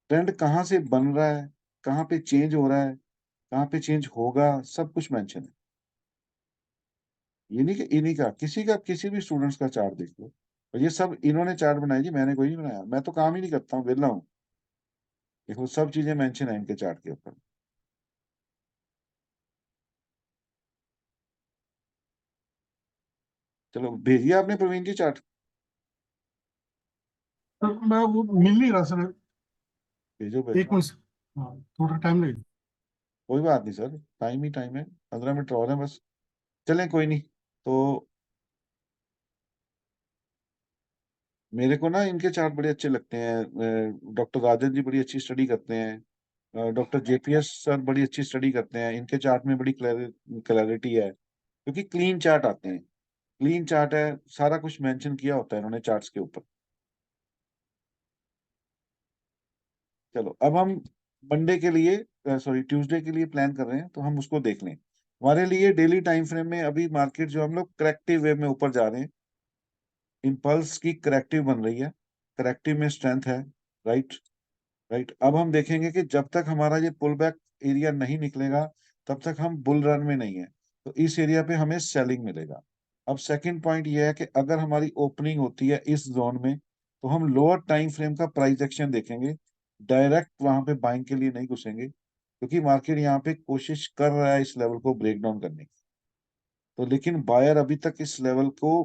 trend कहाँ से बन रहा है, कहाँ पे चेंज हो रहा है, कहाँ पे चेंज होगा, सब कुछ मेंशन है। ये नहीं कि इन्हीं का, किसी भी स्टूडेंट्स का चार्ट देख लो। और ये सब इन्होंने चार्ट बनाया जी, मैंने कोई नहीं बनाया, मैं तो काम ही नहीं करता हूँ, वेला हूँ। देखो, सब चीजें मेंशन है इनके चार्ट के ऊपर। चलो, भेजिए आपने प्रवीण जी चार्ट? सर मैं वो मिल नहीं रहा सर, भेजो एक भेजो, मिनट। हाँ, थोड़ा टाइम लगेगा। कोई बात नहीं सर, टाइम ही टाइम है, 15 मिनट और है बस। चलें, कोई नहीं। तो मेरे को ना इनके चार्ट बड़े अच्छे लगते हैं, डॉक्टर राजन जी बड़ी अच्छी स्टडी करते हैं, डॉक्टर जेपीएस सर बड़ी अच्छी स्टडी करते हैं, इनके चार्ट में बड़ी क्लैरिटी है, क्योंकि क्लीन चार्ट आते हैं, क्लीन चार्ट है, सारा कुछ मेंशन किया होता है इन्होंने चार्ट्स के ऊपर। चलो, अब हम मंडे के लिए, सॉरी ट्यूसडे के लिए प्लान कर रहे हैं, तो हम उसको देख लें। हमारे लिए डेली टाइम फ्रेम में अभी मार्केट जो हम लोग करेक्टिव वे में ऊपर जा रहे हैं, इम्पल्स की करेक्टिव बन रही है, करेक्टिव में स्ट्रेंथ है, राइट? राइट, अब हम देखेंगे कि जब तक हमारा ये पुल बैक एरिया नहीं निकलेगा, तब तक हम बुल रन में नहीं है, तो इस एरिया पे हमें सेलिंग मिलेगा। अब सेकंड पॉइंट ये है कि अगर हमारी ओपनिंग होती है इस जोन में, तो हम लोअर टाइम फ्रेम का प्राइस एक्शन देखेंगे, डायरेक्ट वहां पे बाइंग के लिए नहीं घुसेंगे, क्योंकि मार्केट यहाँ पे कोशिश कर रहा है इस लेवल को ब्रेक डाउन करने की। तो लेकिन बायर अभी तक इस लेवल को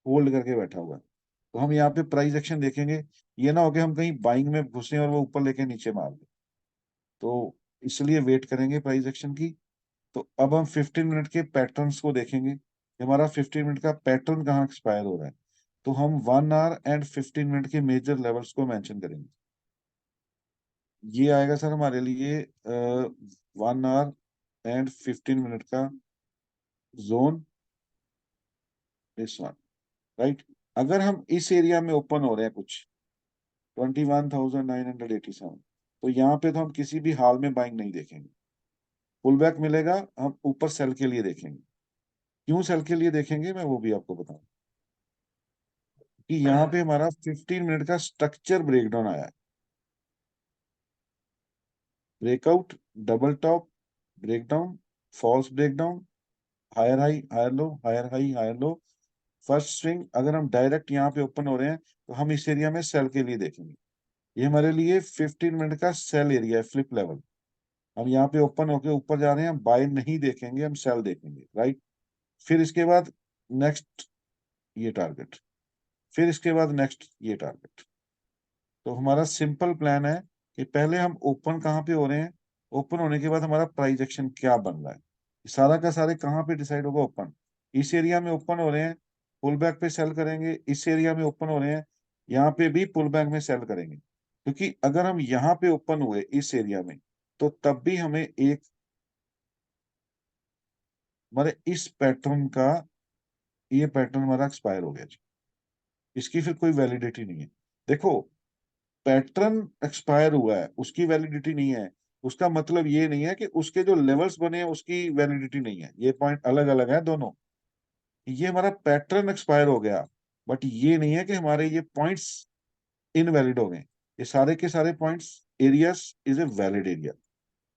होल्ड करके बैठा हुआ है, तो हम यहाँ पे प्राइस एक्शन देखेंगे। ये ना हो कि हम कहीं बाइंग में घुसे और वो ऊपर लेके नीचे मार दे, तो इसलिए वेट करेंगे प्राइस एक्शन की। तो अब हम 15 मिनट के पैटर्न्स को देखेंगे कि हमारा 15 मिनट का पैटर्न कहाँ एक्सपायर हो रहा है, तो हम 1 आवर एंड 15 मिनट के मेजर लेवल्स को मेंशन करेंगे। ये आएगा सर हमारे लिए 1 आवर एंड 15 मिनट का जोन, दिस वन, राइट? अगर हम इस एरिया में ओपन हो रहे हैं कुछ 21,987, तो यहाँ पे तो हम किसी भी हाल में बाइंग नहीं देखेंगे, पुल बैक मिलेगा, हम ऊपर सेल के लिए देखेंगे। क्यों सेल के लिए देखेंगे मैं वो भी आपको बताऊं कि यहाँ पे हमारा 15 मिनट का स्ट्रक्चर ब्रेकडाउन आया है। Breakout, double top, breakdown, false breakdown, higher high, higher low, higher high, higher low, first swing. अगर हम डायरेक्ट यहाँ पे ओपन हो रहे हैं तो हम इस एरिया में सेल के लिए देखेंगे। ये हमारे लिए 15 मिनट का सेल एरिया है, फ्लिप लेवल। हम यहाँ पे ओपन होके ऊपर जा रहे हैं, हम बाय नहीं देखेंगे, हम सेल देखेंगे, राइट। फिर इसके बाद नेक्स्ट ये टारगेट, फिर इसके बाद नेक्स्ट ये टारगेट। तो हमारा सिंपल प्लान है कि पहले हम ओपन कहाँ पे हो रहे हैं, ओपन होने के बाद हमारा प्राइस एक्शन क्या बन रहा है, सारा का सारे कहाँ पे डिसाइड होगा। ओपन इस एरिया में ओपन हो रहे हैं, पुल बैक पे सेल करेंगे। इस एरिया में ओपन हो रहे हैं, यहाँ पे भी पुल बैक में सेल करेंगे। क्योंकि अगर हम यहाँ पे ओपन हुए इस एरिया में तो तब भी हमें एक हमारे इस पैटर्न का, ये पैटर्न हमारा एक्सपायर हो गया जी, इसकी फिर कोई वैलिडिटी नहीं है। देखो, पैटर्न एक्सपायर हुआ है, उसकी वैलिडिटी नहीं है, उसका मतलब ये नहीं है कि उसके जो लेवल्स बने हैं उसकी वैलिडिटी नहीं है। ये पॉइंट अलग अलग है दोनों। ये हमारा पैटर्न एक्सपायर हो गया, बट ये नहीं है कि हमारे ये पॉइंट्स इनवैलिड हो गए। ये सारे के सारे points, areas is a valid area.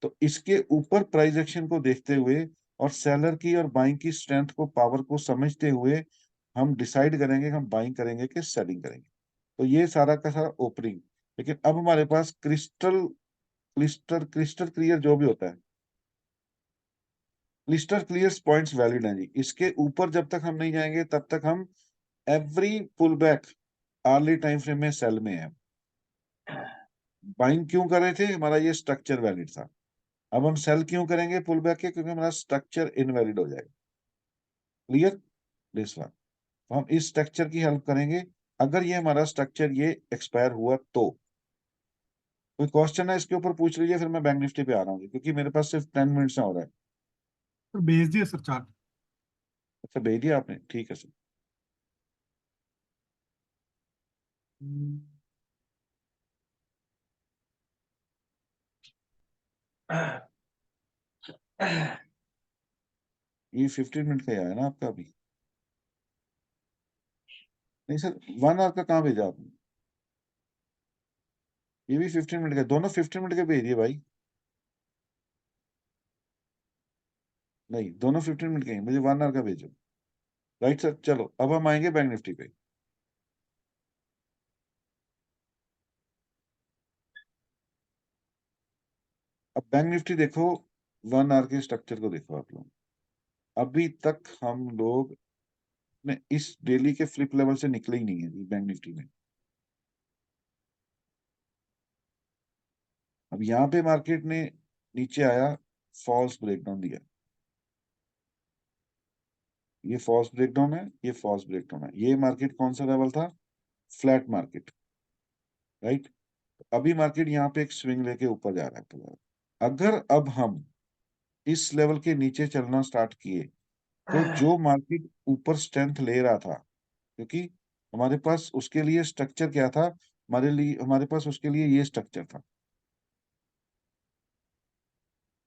तो इसके ऊपर प्राइस एक्शन को देखते हुए और सेलर की और बाइंग की स्ट्रेंथ को, पावर को समझते हुए हम डिसाइड करेंगे कि हम बाइंग करेंगे कि सेलिंग करेंगे। तो ये सारा का सारा ओपनिंग। लेकिन अब हमारे पास क्रिस्टल क्लिस्टर क्रिस्टल क्लियर जो भी होता है, क्लिस्टर क्लियर पॉइंट्स वैलिड हैं जी। इसके ऊपर जब तक हम नहीं जाएंगे तब तक हम every pull back early time frame में सेल में है। बाइंग क्यों कर रहे थे, हमारा ये स्ट्रक्चर वैलिड था। अब हम सेल क्यों करेंगे पुल बैक के, क्योंकि हमारा स्ट्रक्चर इनवैलिड हो जाएगा। Clear this one. तो हम इस स्ट्रक्चर की हेल्प करेंगे। अगर ये हमारा स्ट्रक्चर ये एक्सपायर हुआ तो कोई क्वेश्चन है इसके ऊपर पूछ लीजिए, फिर मैं बैंक निफ्टी पे आ रहा हूँ क्योंकि मेरे पास सिर्फ 10 मिनट्स हो रहा है। तो भेज दिए सर चार्ट। अच्छा, भेज दिया आपने, ठीक है सर। ये 15 मिनट का ही आया ना आपका अभी? नहीं सर, 1 आवर का कहाँ भेजा आपने? ये भी 15 मिनट का, दोनों 15 मिनट के भेज दिए भाई। नहीं, दोनों 15 मिनट के हैं, मुझे 1 आवर का भेजो। राइट सर, चलो अब हम आएंगे बैंक निफ्टी पे। अब बैंक निफ्टी देखो, 1 आवर के स्ट्रक्चर को देखो आप लोग। अभी तक हम लोग ने इस डेली के फ्लिप लेवल से निकले ही नहीं है जी बैंक निफ्टी में। अब यहाँ पे मार्केट ने नीचे आया, फॉल्स ब्रेकडाउन दिया। ये फॉल्स ब्रेकडाउन है, ये फॉल्स ब्रेकडाउन है। ये मार्केट कौन सा लेवल था? Flat market, right. अभी मार्केट यहाँ पे एक स्विंग लेके ऊपर जा रहा है। अगर अब हम इस लेवल के नीचे चलना स्टार्ट किए तो जो मार्केट ऊपर स्ट्रेंथ ले रहा था, क्योंकि हमारे पास उसके लिए स्ट्रक्चर क्या था, हमारे पास उसके लिए ये स्ट्रक्चर था,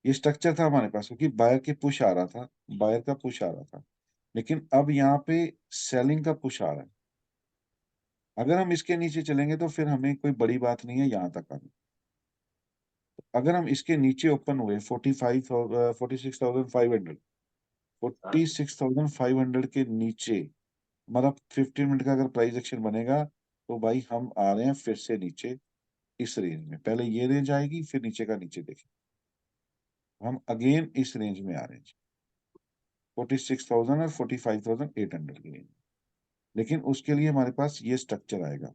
ये स्ट्रक्चर था हमारे पास, क्योंकि बायर के पुश आ रहा था, बायर का पुश आ रहा था। लेकिन अब यहाँ पे सेलिंग का पुश आ रहा है। अगर हम इसके नीचे चलेंगे तो फिर हमें कोई बड़ी बात नहीं है यहाँ तक आना। अगर हम इसके नीचे ओपन हुए 46,500 46,500 के नीचे हमारा 15 मिनट का अगर प्राइस एक्शन बनेगा तो भाई हम आ रहे हैं फिर से नीचे इस रेंज में। पहले ये रेंज आएगी, फिर नीचे का नीचे देखें, हम अगेन इस रेंज में आ रहे हैं 46,000 और 45,800 की रेंज। लेकिन उसके लिए हमारे पास ये स्ट्रक्चर आएगा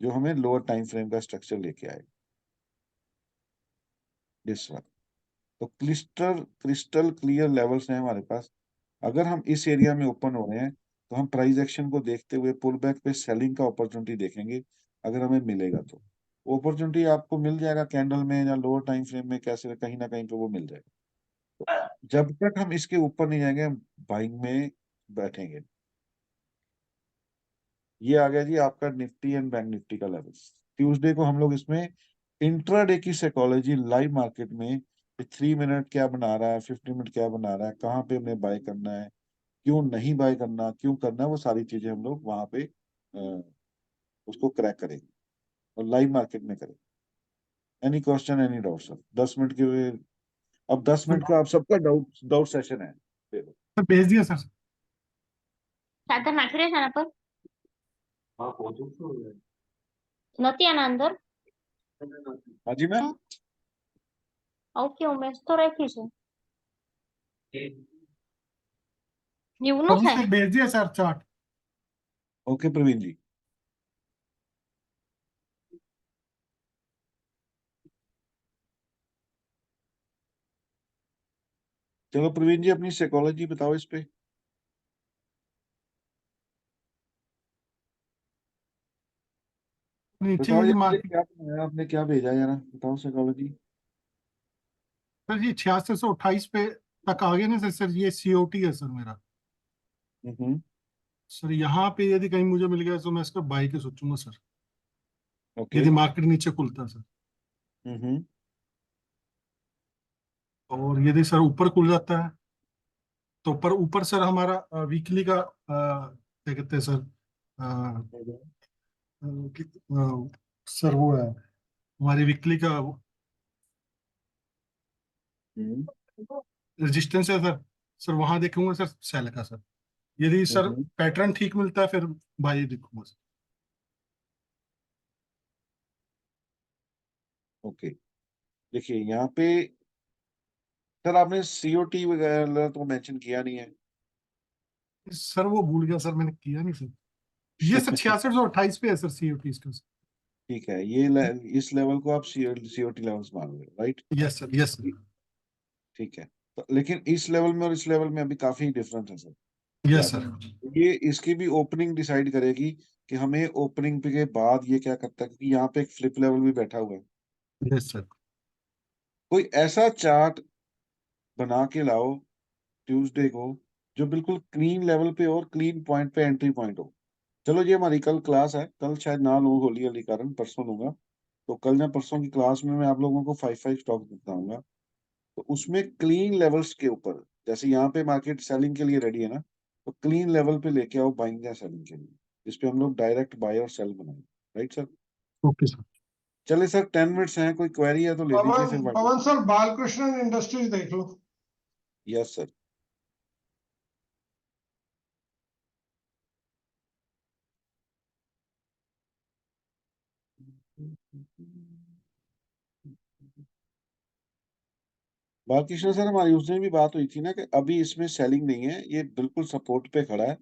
जो हमें लोअर टाइम फ्रेम का स्ट्रक्चर लेके आएगा, दिस वन। तो क्रिस्टल क्लियर लेवल्स हैं हमारे पास। अगर हम इस एरिया में ओपन हो रहे हैं तो हम प्राइस एक्शन को देखते हुए पुल बैक पे सेलिंग का अपॉर्चुनिटी देखेंगे। अगर हमें मिलेगा तो अपॉर्चुनिटी आपको मिल जाएगा कैंडल में या लोअर टाइम फ्रेम में, कैसे कहीं ना कहीं पे वो मिल जाएगा। तो जब तक हम इसके ऊपर नहीं जाएंगे हम बाइंग में बैठेंगे। ये आ गया जी आपका निफ्टी एंड बैंक निफ्टी का लेवल। ट्यूसडे को हम लोग इसमें इंट्राडे की साइकोलॉजी लाइव मार्केट में 3 मिनट क्या बना रहा है, 15 मिनट क्या बना रहा है, कहाँ पे हमें बाय करना है, क्यों नहीं बाय करना, क्यों करना, वो सारी चीजें हम लोग वहां पे उसको क्रैक करेंगे और लाइव मार्केट में करेंगे। Any question, any doubt sir? 10 minute के, अब 10 मिनट का आप सबका डाउट सेशन है। सर भेज दिया सर। ચાદર નાખી રહ્યા છે આના પર हाँ पहुंचो तो નથી આના અંદર हाँ जी मैम। ઓકે હું મેસ તો રાખી છે એવું ન अभी થાય सर भेज दिया सर चार्ट। ओके प्रवीण जी। चलो प्रवीण जी अपनी साइकोलॉजी बताओ इस पे। नीचे बताओ ये यार, ये मार्केट क्या बनाया आपने, क्या भेजा यार, बताओ साइकोलॉजी। सर ये 6628 पे तक आ गया ना सर। सर ये सीओटी है सर मेरा। सर यहाँ पे यदि कहीं मुझे मिल गया तो मैं इसका बाई के सोचूंगा सर, ओके। यदि मार्केट नीचे खुलता है सर। और यदि सर ऊपर खुल जाता है तो ऊपर ऊपर सर हमारा वीकली का क्या कहते हैं सर, सर वो है हमारी वीकली का रेजिस्टेंस है सर। सर वहां देखूंगा सर सेल का सर, यदि सर पैटर्न ठीक मिलता है फिर बाई देखूंगा सर। ओके देखिए यहाँ पे सर आपने सीओटी वगैरह तो मेंशन किया नहीं है। सर वो भूल गया सर, मैंने किया नहीं सर। ये सर 6628 पे है सर सीओटी इसका। ठीक है, ये इस लेवल को आप सीओटी लेवल्स मान रहे हो, right? Yes sir, yes sir. ठीक है, तो लेकिन इस लेवल में और इस लेवल में अभी काफी डिफरेंस है सर। Yes sir. ये इसकी भी ओपनिंग डिसाइड करेगी कि हमें ओपनिंग के बाद ये क्या करता है, क्योंकि यहाँ पे एक फ्लिप लेवल भी बैठा हुआ है। Yes sir. कोई ऐसा चार्ट बना के लाओ ट्यूसडे को जो बिल्कुल क्लीन लेवल पे और क्लीन पॉइंट पे एंट्री पॉइंट हो। चलो ये हमारी कल क्लास है, कल शायद ना लूँ होली वाली कारण, परसों लूंगा। तो कल या परसों की क्लास में मैं आप लोगों को 5 स्टॉक बताऊंगा। तो उसमें क्लीन लेवल्स के ऊपर, जैसे यहाँ पे मार्केट सेलिंग के लिए रेडी है ना, तो क्लीन लेवल पे लेके आओ बाइंग या सेलिंग के लिए, इस पे हम लोग डायरेक्ट बाय और सेल बनाएंगे। Right sir? Okay sir. चले सर 10 मिनट्स हैं, कोई क्वेरी है तो ले लीजिए फिर। पवन सर बालकृष्णन इंडस्ट्रीज देख लो। Yes sir. बालकृष्ण सर हमारी उस दिन भी बात हुई थी ना कि अभी इसमें सेलिंग नहीं है, ये बिल्कुल सपोर्ट पे खड़ा है।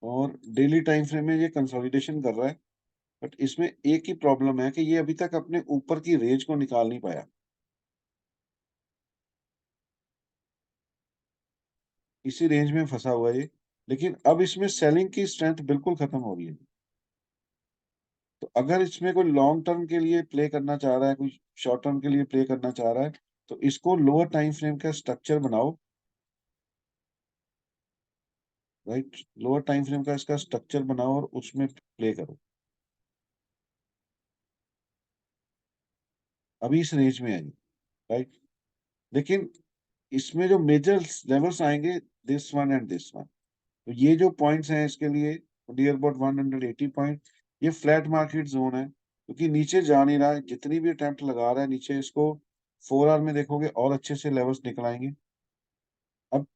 और डेली टाइम फ्रेम में ये कंसोलिडेशन कर रहा है, बट इसमें एक ही प्रॉब्लम है कि ये अभी तक अपने ऊपर की रेंज को निकाल नहीं पाया। इसी रेंज में फंसा हुआ है ये, लेकिन अब इसमें सेलिंग की स्ट्रेंथ बिल्कुल खत्म हो रही है। तो अगर इसमें कोई लॉन्ग टर्म के लिए प्ले करना चाह रहा है, कोई शॉर्ट टर्म के लिए प्ले करना चाह रहा है, तो इसको लोअर टाइम फ्रेम का स्ट्रक्चर बनाओ। राइट, लोअर टाइम फ्रेम का इसका स्ट्रक्चर बनाओ और उसमें प्ले करो। अभी इस रेंज में है ये, राइट। लेकिन इसमें जो मेजर लेवल्स आएंगे, this one and this one, तो ये जो पॉइंट्स हैं इसके लिए नियर अबाउट 180 पॉइंट, ये फ्लैट मार्केट जोन है, क्योंकि नीचे जा नहीं रहा है। जितनी भी अटेम्प्ट लगा रहा है नीचे, इसको 4 आवर में देखोगे और अच्छे से लेवल्स निकल आएंगे। अब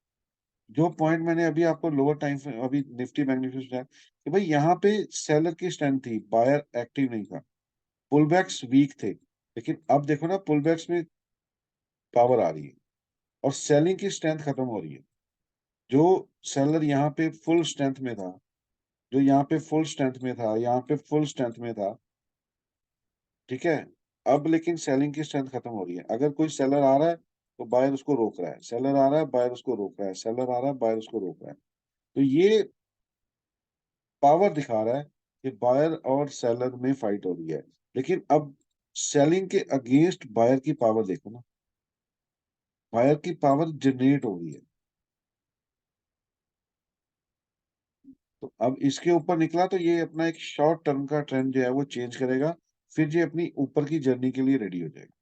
जो पॉइंट मैंने अभी आपको लोअर टाइम अभी निफ्टी बैंक निफ्टी कि भाई यहाँ पे सेलर की स्ट्रेंथ थी, बायर एक्टिव नहीं था, पुलबैक्स वीक थे। लेकिन अब देखो ना, पुलबैक्स में पावर आ रही है और सेलिंग की स्ट्रेंथ खत्म हो रही है। जो सेलर यहाँ पे फुल स्ट्रेंथ में था, जो यहाँ पे फुल स्ट्रेंथ में था, यहाँ पे फुल स्ट्रेंथ में था, ठीक है, अब लेकिन सेलिंग की स्ट्रेंथ खत्म हो रही है। अगर कोई सेलर आ रहा है तो बायर उसको रोक रहा है, सेलर आ रहा है बायर उसको रोक रहा है, सेलर आ रहा है बायर उसको रोक रहा है। तो ये पावर दिखा रहा है कि बायर और सेलर में फाइट हो रही है। लेकिन अब सेलिंग के अगेंस्ट बायर की पावर देखो ना, बायर की पावर जनरेट हो रही है। तो अब इसके ऊपर निकला तो ये अपना एक शॉर्ट टर्म का ट्रेंड जो है वो चेंज करेगा, फिर ये अपनी ऊपर की जर्नी के लिए रेडी हो जाएगा।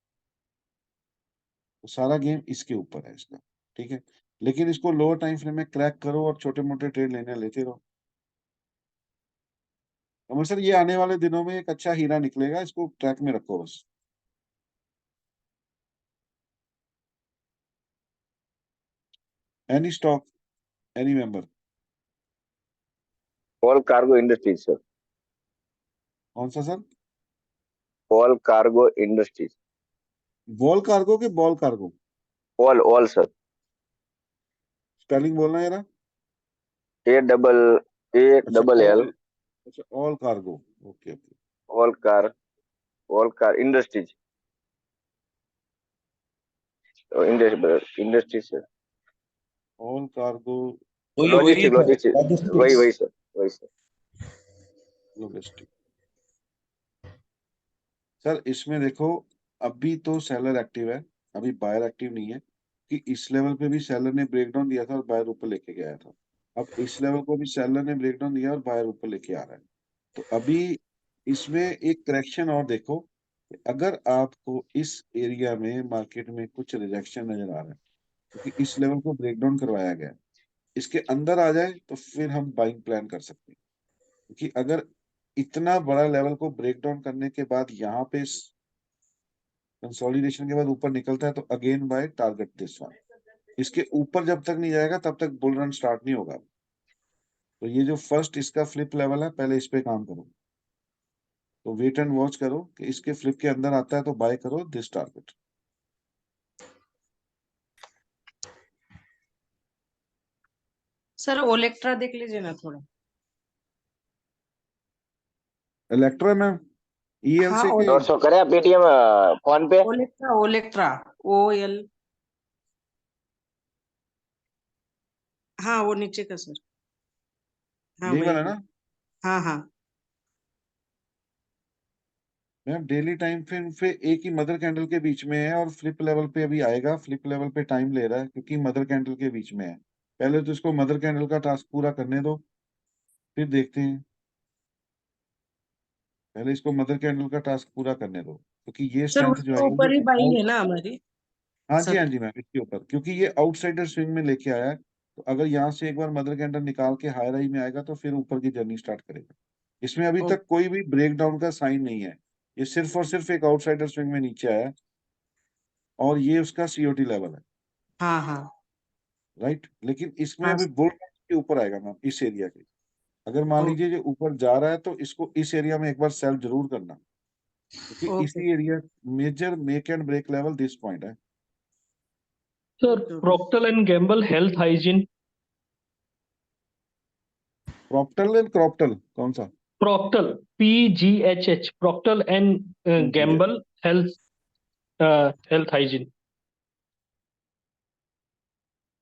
तो सारा गेम इसके ऊपर है इसका, ठीक है। लेकिन इसको लोअर टाइम फ्रेम में क्रैक करो और छोटे मोटे ट्रेड लेते रहो। तो सर ये आने वाले दिनों में एक अच्छा हीरा निकलेगा, इसको ट्रैक में रखो बस। Any stock, any member? All cargo industries sir. कौन सा sir? All cargo industries. Wall cargo के ball cargo? All sir. Spelling बोलना जरा। A double L. अच्छा, all cargo, okay okay. All car industries. Industries sir. All cargo logistic वही sir. Logistic. Sir इसमें देखो, अभी तो सेलर एक्टिव है, अभी बायर एक्टिव नहीं है, कि इस लेवल पे भी सेलर ने ब्रेकडाउन दिया था और बायर ऊपर लेके गया था। अब इस लेवल को भी सेलर ने ब्रेकडाउन दिया और बायर ऊपर लेके आ रहा है। तो अभी इसमें एक करेक्शन और देखो, अगर आपको इस एरिया में मार्केट में कुछ रिजेक्शन नजर आ रहा है, क्योंकि इस लेवल को ब्रेकडाउन करवाया गया, इसके अंदर आ जाए तो फिर हम बाइंग प्लान कर सकते हैं। क्योंकि अगर इतना बड़ा लेवल को ब्रेक डाउन करने के बाद यहाँ पे कंसोलिडेशन के बाद ऊपर निकलता है, तो again buy target this one. इसके ऊपर जब तक नहीं जाएगा तब तक बुल रन स्टार्ट नहीं होगा। तो ये जो फर्स्ट इसका फ्लिप लेवल है, पहले इस पे काम करो। तो वेट एंड वॉच करो कि इसके फ्लिप के अंदर आता है तो बाय करो दिस टारगेट। सर ओलेक्ट्रा देख लीजिए ना थोड़ा। इलेक्ट्रा में हाँ ELC के और सो करे पेटीएम फोन पे। ओलेक्ट्रा OL। हाँ वो नीचे का सर। हाँ यही वही वाला ना? हाँ। मैम डेली टाइम फ्रेम पे एक ही मदर कैंडल के बीच में है और फ्लिप लेवल पे अभी आएगा। फ्लिप लेवल पे टाइम ले रहा है क्योंकि मदर कैंडल के बीच में है। पहले तो इसको मदर कैंडल का टास्क पूरा करने दो, फिर देखते हैं। पहले इसको मदर कैंडल का टास्क पूरा करने दो, क्योंकि ये सर स्ट्रेंथ जो उसके है ऊपर ही बाइंग ये है ना हमारी। हाँ जी सर हाँ जी मैम, इसके ऊपर, क्योंकि ये आउटसाइडर स्विंग में लेके आया है। तो अगर यहाँ से एक बार मदर कैंडल निकाल के हायर हाई में आएगा तो फिर ऊपर की जर्नी स्टार्ट करेगा। इसमें अभी तक कोई भी ब्रेकडाउन का साइन नहीं है, ये सिर्फ और सिर्फ एक आउटसाइडर स्विंग में नीचे आया है और ये उसका COT लेवल है, हाँ राइट। लेकिन इसमें हाँ अभी बुल के ऊपर आएगा मैम इस एरिया के। अगर मान लीजिए जो ऊपर जा रहा है तो इसको इस एरिया में एक बार सेल जरूर करना, क्योंकि ओके इसी area major make and break level this point है। Sir Procter and Gamble health hygiene. Procter and क्रॉप्टल कौन सा? Procter PGHH Procter and Gamble health hygiene.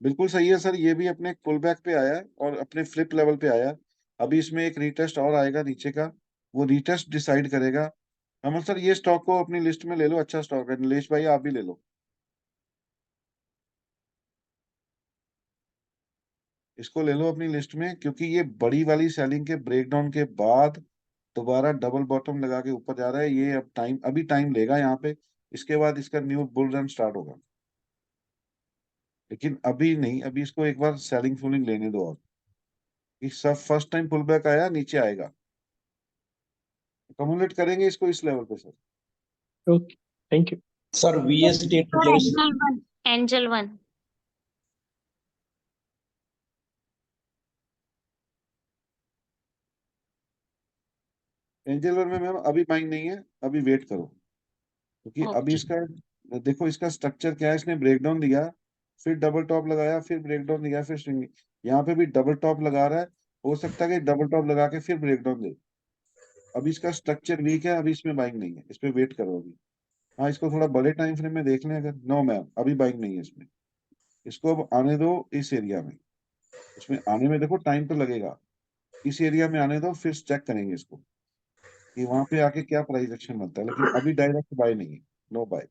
बिल्कुल सही है सर, ये भी अपने पुल बैक पे आया है और अपने फ्लिप लेवल पे आया है। अभी इसमें एक रीटेस्ट और आएगा नीचे का, वो रीटेस्ट डिसाइड करेगा। अमन सर ये स्टॉक को अपनी लिस्ट में ले लो, अच्छा स्टॉक है। नीलेश भाई आप भी ले लो, इसको ले लो अपनी लिस्ट में, क्योंकि ये बड़ी वाली सेलिंग के ब्रेकडाउन के बाद दोबारा डबल बॉटम लगा के ऊपर जा रहा है। ये अब अभी टाइम लेगा यहाँ पे, इसके बाद इसका न्यू बुल रन स्टार्ट होगा। लेकिन अभी नहीं, अभी इसको एक बार सेलिंग फुलिंग लेने दो। और इस सब फर्स्ट टाइम पुल बैक आया, नीचे आएगा, कम्युलेट करेंगे इसको इस लेवल पे sir. Okay thank you sir VST angel one angel one में मैम अभी बाइंग नहीं है, अभी वेट करो, क्योंकि अभी इसका देखो इसका स्ट्रक्चर क्या है। इसने ब्रेकडाउन दिया, फिर डबल टॉप लगाया, फिर ब्रेकडाउन दिया, फिर स्विंग। यहाँ पे भी डबल टॉप लगा रहा है, हो सकता है कि डबल टॉप लगा के फिर ब्रेकडाउन दे। अभी इसका स्ट्रक्चर वीक है, अभी इसमें बाइंग नहीं है, इस पे वेट करो अभी। हाँ इसको थोड़ा बड़े टाइम फ्रेम में देख लें अगर। नो मैम अभी बाइंग नहीं है इसमें, इसको अब आने दो इस एरिया में। इसमें आने में देखो टाइम तो लगेगा, इस एरिया में आने दो, फिर चेक करेंगे इसको कि वहां पे आके क्या प्राइस एक्शन बनता है। लेकिन अभी डायरेक्ट बाय नहीं है, नो बाय।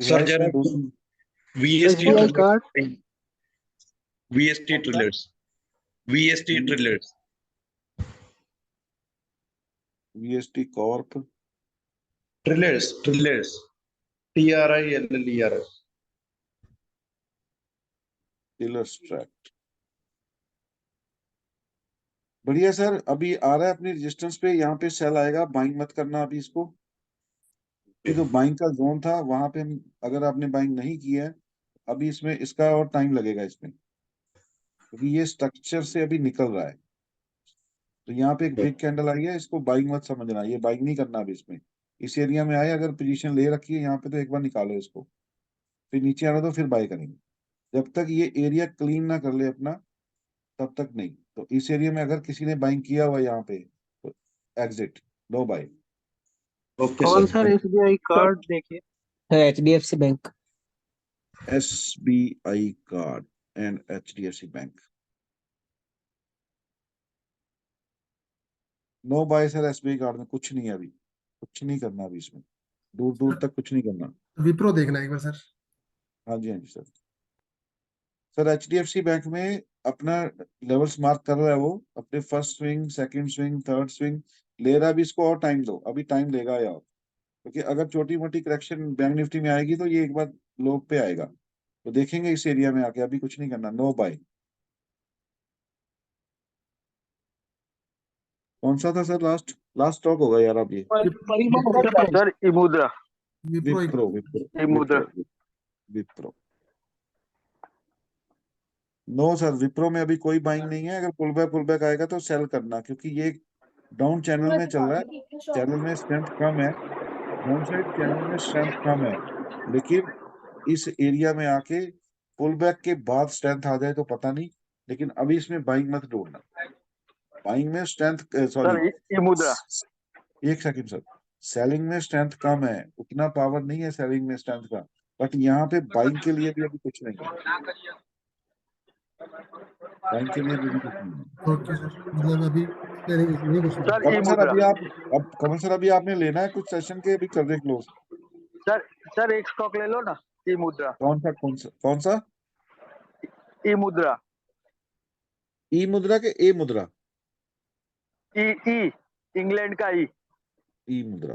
सर है जरा इसमें 2-3 VST SBI card VST tillers VST tillers VST corp tillers TRILLERS tillers tract. बढ़िया सर, अभी आ रहा है अपनी रेजिस्टेंस पे, यहाँ पे सेल आएगा, बाइंग मत करना अभी इसको। ये जो बाइंग का जोन था वहां पे हम, अगर आपने बाइंग नहीं किया है अभी, इसमें इसका और टाइम लगेगा इसमें, क्योंकि ये स्ट्रक्चर से अभी निकल रहा है। तो यहाँ पे एक बिग कैंडल आई है, इसको बाइंग मत समझना, ये बाइंग नहीं करना अभी इसमें। इस एरिया में आए, अगर पोजीशन ले रखी है यहाँ पे तो एक बार निकालो इसको, फिर नीचे आना तो फिर बाय करेंगे। जब तक ये एरिया क्लीन ना कर ले अपना तब तक नहीं। तो इस एरिया में अगर किसी ने बाइंग किया हुआ यहाँ पे तो एग्जिट, नो बाय। ओके कौन सर। सर SBI कार्ड देखिए। HDFC bank. SBI card and HDFC bank, no buy sir. SBI card में कुछ नहीं है अभी, कुछ नहीं करना अभी इसमें, दूर दूर तक कुछ नहीं करना। विप्रो देखना एक बार सर। हाँ जी, हाँ जी सर। सर HDFC बैंक में अपना लेवल्स मार्क कर रहा है वो, अपने first swing, second swing, third swing ले रहा है। अभी इसको और टाइम दो, अभी टाइम लेगा यार, क्योंकि अगर छोटी मोटी करेक्शन बैंक निफ्टी में आएगी तो ये एक बार लो पे आएगा, तो देखेंगे इस एरिया में आके। अभी कुछ नहीं करना, नो बाय। कौन सा था सर लास्ट लास्ट स्टॉक होगा यार अब ये? Sir eMudhra. Wipro, Wipro. No sir, Wipro में अभी कोई बाइंग नहीं है। अगर पुल बैक आएगा तो सेल करना, क्योंकि ये डाउन चैनल में चल रहा है, चैनल में स्ट्रेंथ कम है, डाउन साइड चैनल में स्ट्रेंथ कम है, लेकिन इस एरिया में आके पुल बैक के बाद स्ट्रेंथ आ जाए तो पता नहीं, लेकिन अभी इसमें बाइंग मत ढूंढना। बाइंग में स्ट्रेंथ, सॉरी इमुद्रा। एक सेकंड सर, सेलिंग में स्ट्रेंथ कम है, उतना पावर नहीं है सेलिंग में स्ट्रेंथ का, बट यहाँ पे बाइंग के लिए भी अभी कुछ नहीं है, बाइंग के लिए भी अभी कुछ नहीं है। ओके सर, मतलब अभी नहीं कुछ नहीं। कमल सर अभी आप, अब कमल सर अभी आपने लेना है कुछ सेशन के, अभी कर दे क्लोज। सर एक स्टॉक ले लो ना, इमुद्रा। कौन सा? इमुद्रा। ई मुद्रा के ए मुद्रा? ई इंग्लैंड का ई। ई मुद्रा।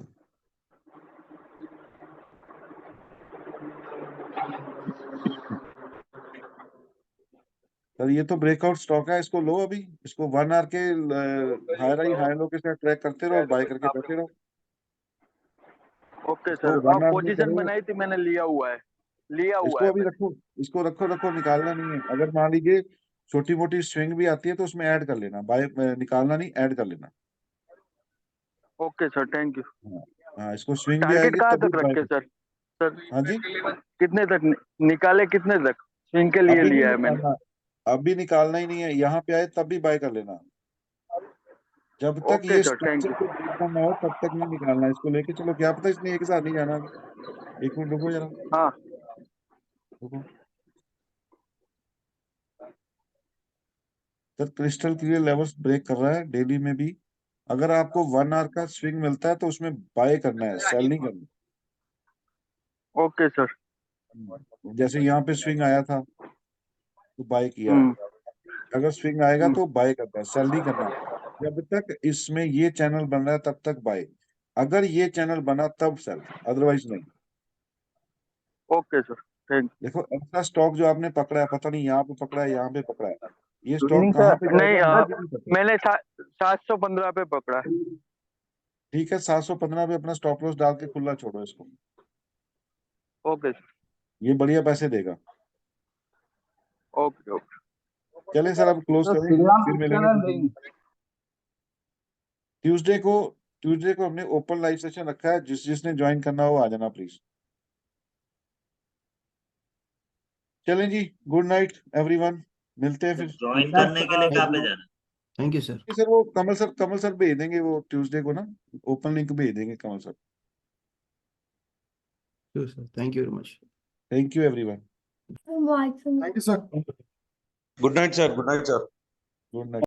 सर ये तो ब्रेकआउट स्टॉक है, इसको लो अभी, इसको 1 आवर के हाई लो के साथ ट्रैक करते रहो और बाय करके बैठे रहो। ओके इसको सर, 1 आवर में पोजीशन करो, बनाई थी मैंने, लिया हुआ है इसको अभी रखो, इसको रखो, निकालना नहीं है। अगर मान लीजिए छोटी मोटी स्विंग भी आती है तो उसमें ऐड कर लेना, बाय निकालना नहीं, ऐड कर लेना। Okay sir, thank you. हाँ, इसको स्विंग भी टारगेट आएगी कहाँ तभी तक बाय। रखे सर? हाँ जी, कितने तक निकाले, कितने तक? स्विंग के लिए अभी नहीं लिया है मैंने। निकालना, अभी निकालना ही नहीं है, यहाँ पे आए तब भी बाय कर लेना। जब तक ओके ये सर, थैंक स्ट्रक्चर यू। को देखना ना हो तब तक नहीं निकालना। इसको लेके चलो, क्या पता इसने एक साथ नहीं जाना अभी। एक मिनट रुको जरा, हाँ रुको sir. Crystal clear levels break कर रहा है डेली में भी। अगर आपको 1 आवर का स्विंग मिलता है तो उसमें बाय करना है, सेल नहीं करना। Okay sir. जैसे यहाँ पे स्विंग आया था तो बाय किया है, अगर स्विंग आएगा तो बाय करना है, सेल नहीं करना। जब तक इसमें ये चैनल बन रहा है तब तक बाय, अगर ये चैनल बना तब सेल, अदरवाइज नहीं। ओके सर, थैंक देखो ऐसा स्टॉक जो आपने पकड़ा है, पता नहीं यहाँ पे पकड़ा है, यहाँ पे पकड़ा है, ये यू। स्टॉक कहाँ पे नहीं, जाएगा मुझे नहीं पता। मैंने 715 पे पकड़ा है। ठीक है, 715 पे अपना स्टॉप लॉस डाल के खुला छोड़ो इसको, ओके सर। ये बढ़िया पैसे देगा। Okay okay. चलें सर, अब क्लोज करें, फिर मिलेंगे ट्यूसडे को। ट्यूसडे को हमने ओपन लाइव सेशन रखा है, जिसने ज्वाइन करना हो आ जाना प्लीज। चलें जी, गुड नाइट एवरीवन, मिलते हैं फिर। ज्वाइन करने के लिए कहाँ पे जाना? Thank you sir. सर वो कमल सर भेज देंगे, वो ट्यूसडे को ना ओपन लिंक भेज देंगे Kamal sir. Sir thank you very much. Thank you everyone. Thank you sir. Good night sir, good night sir. Good night.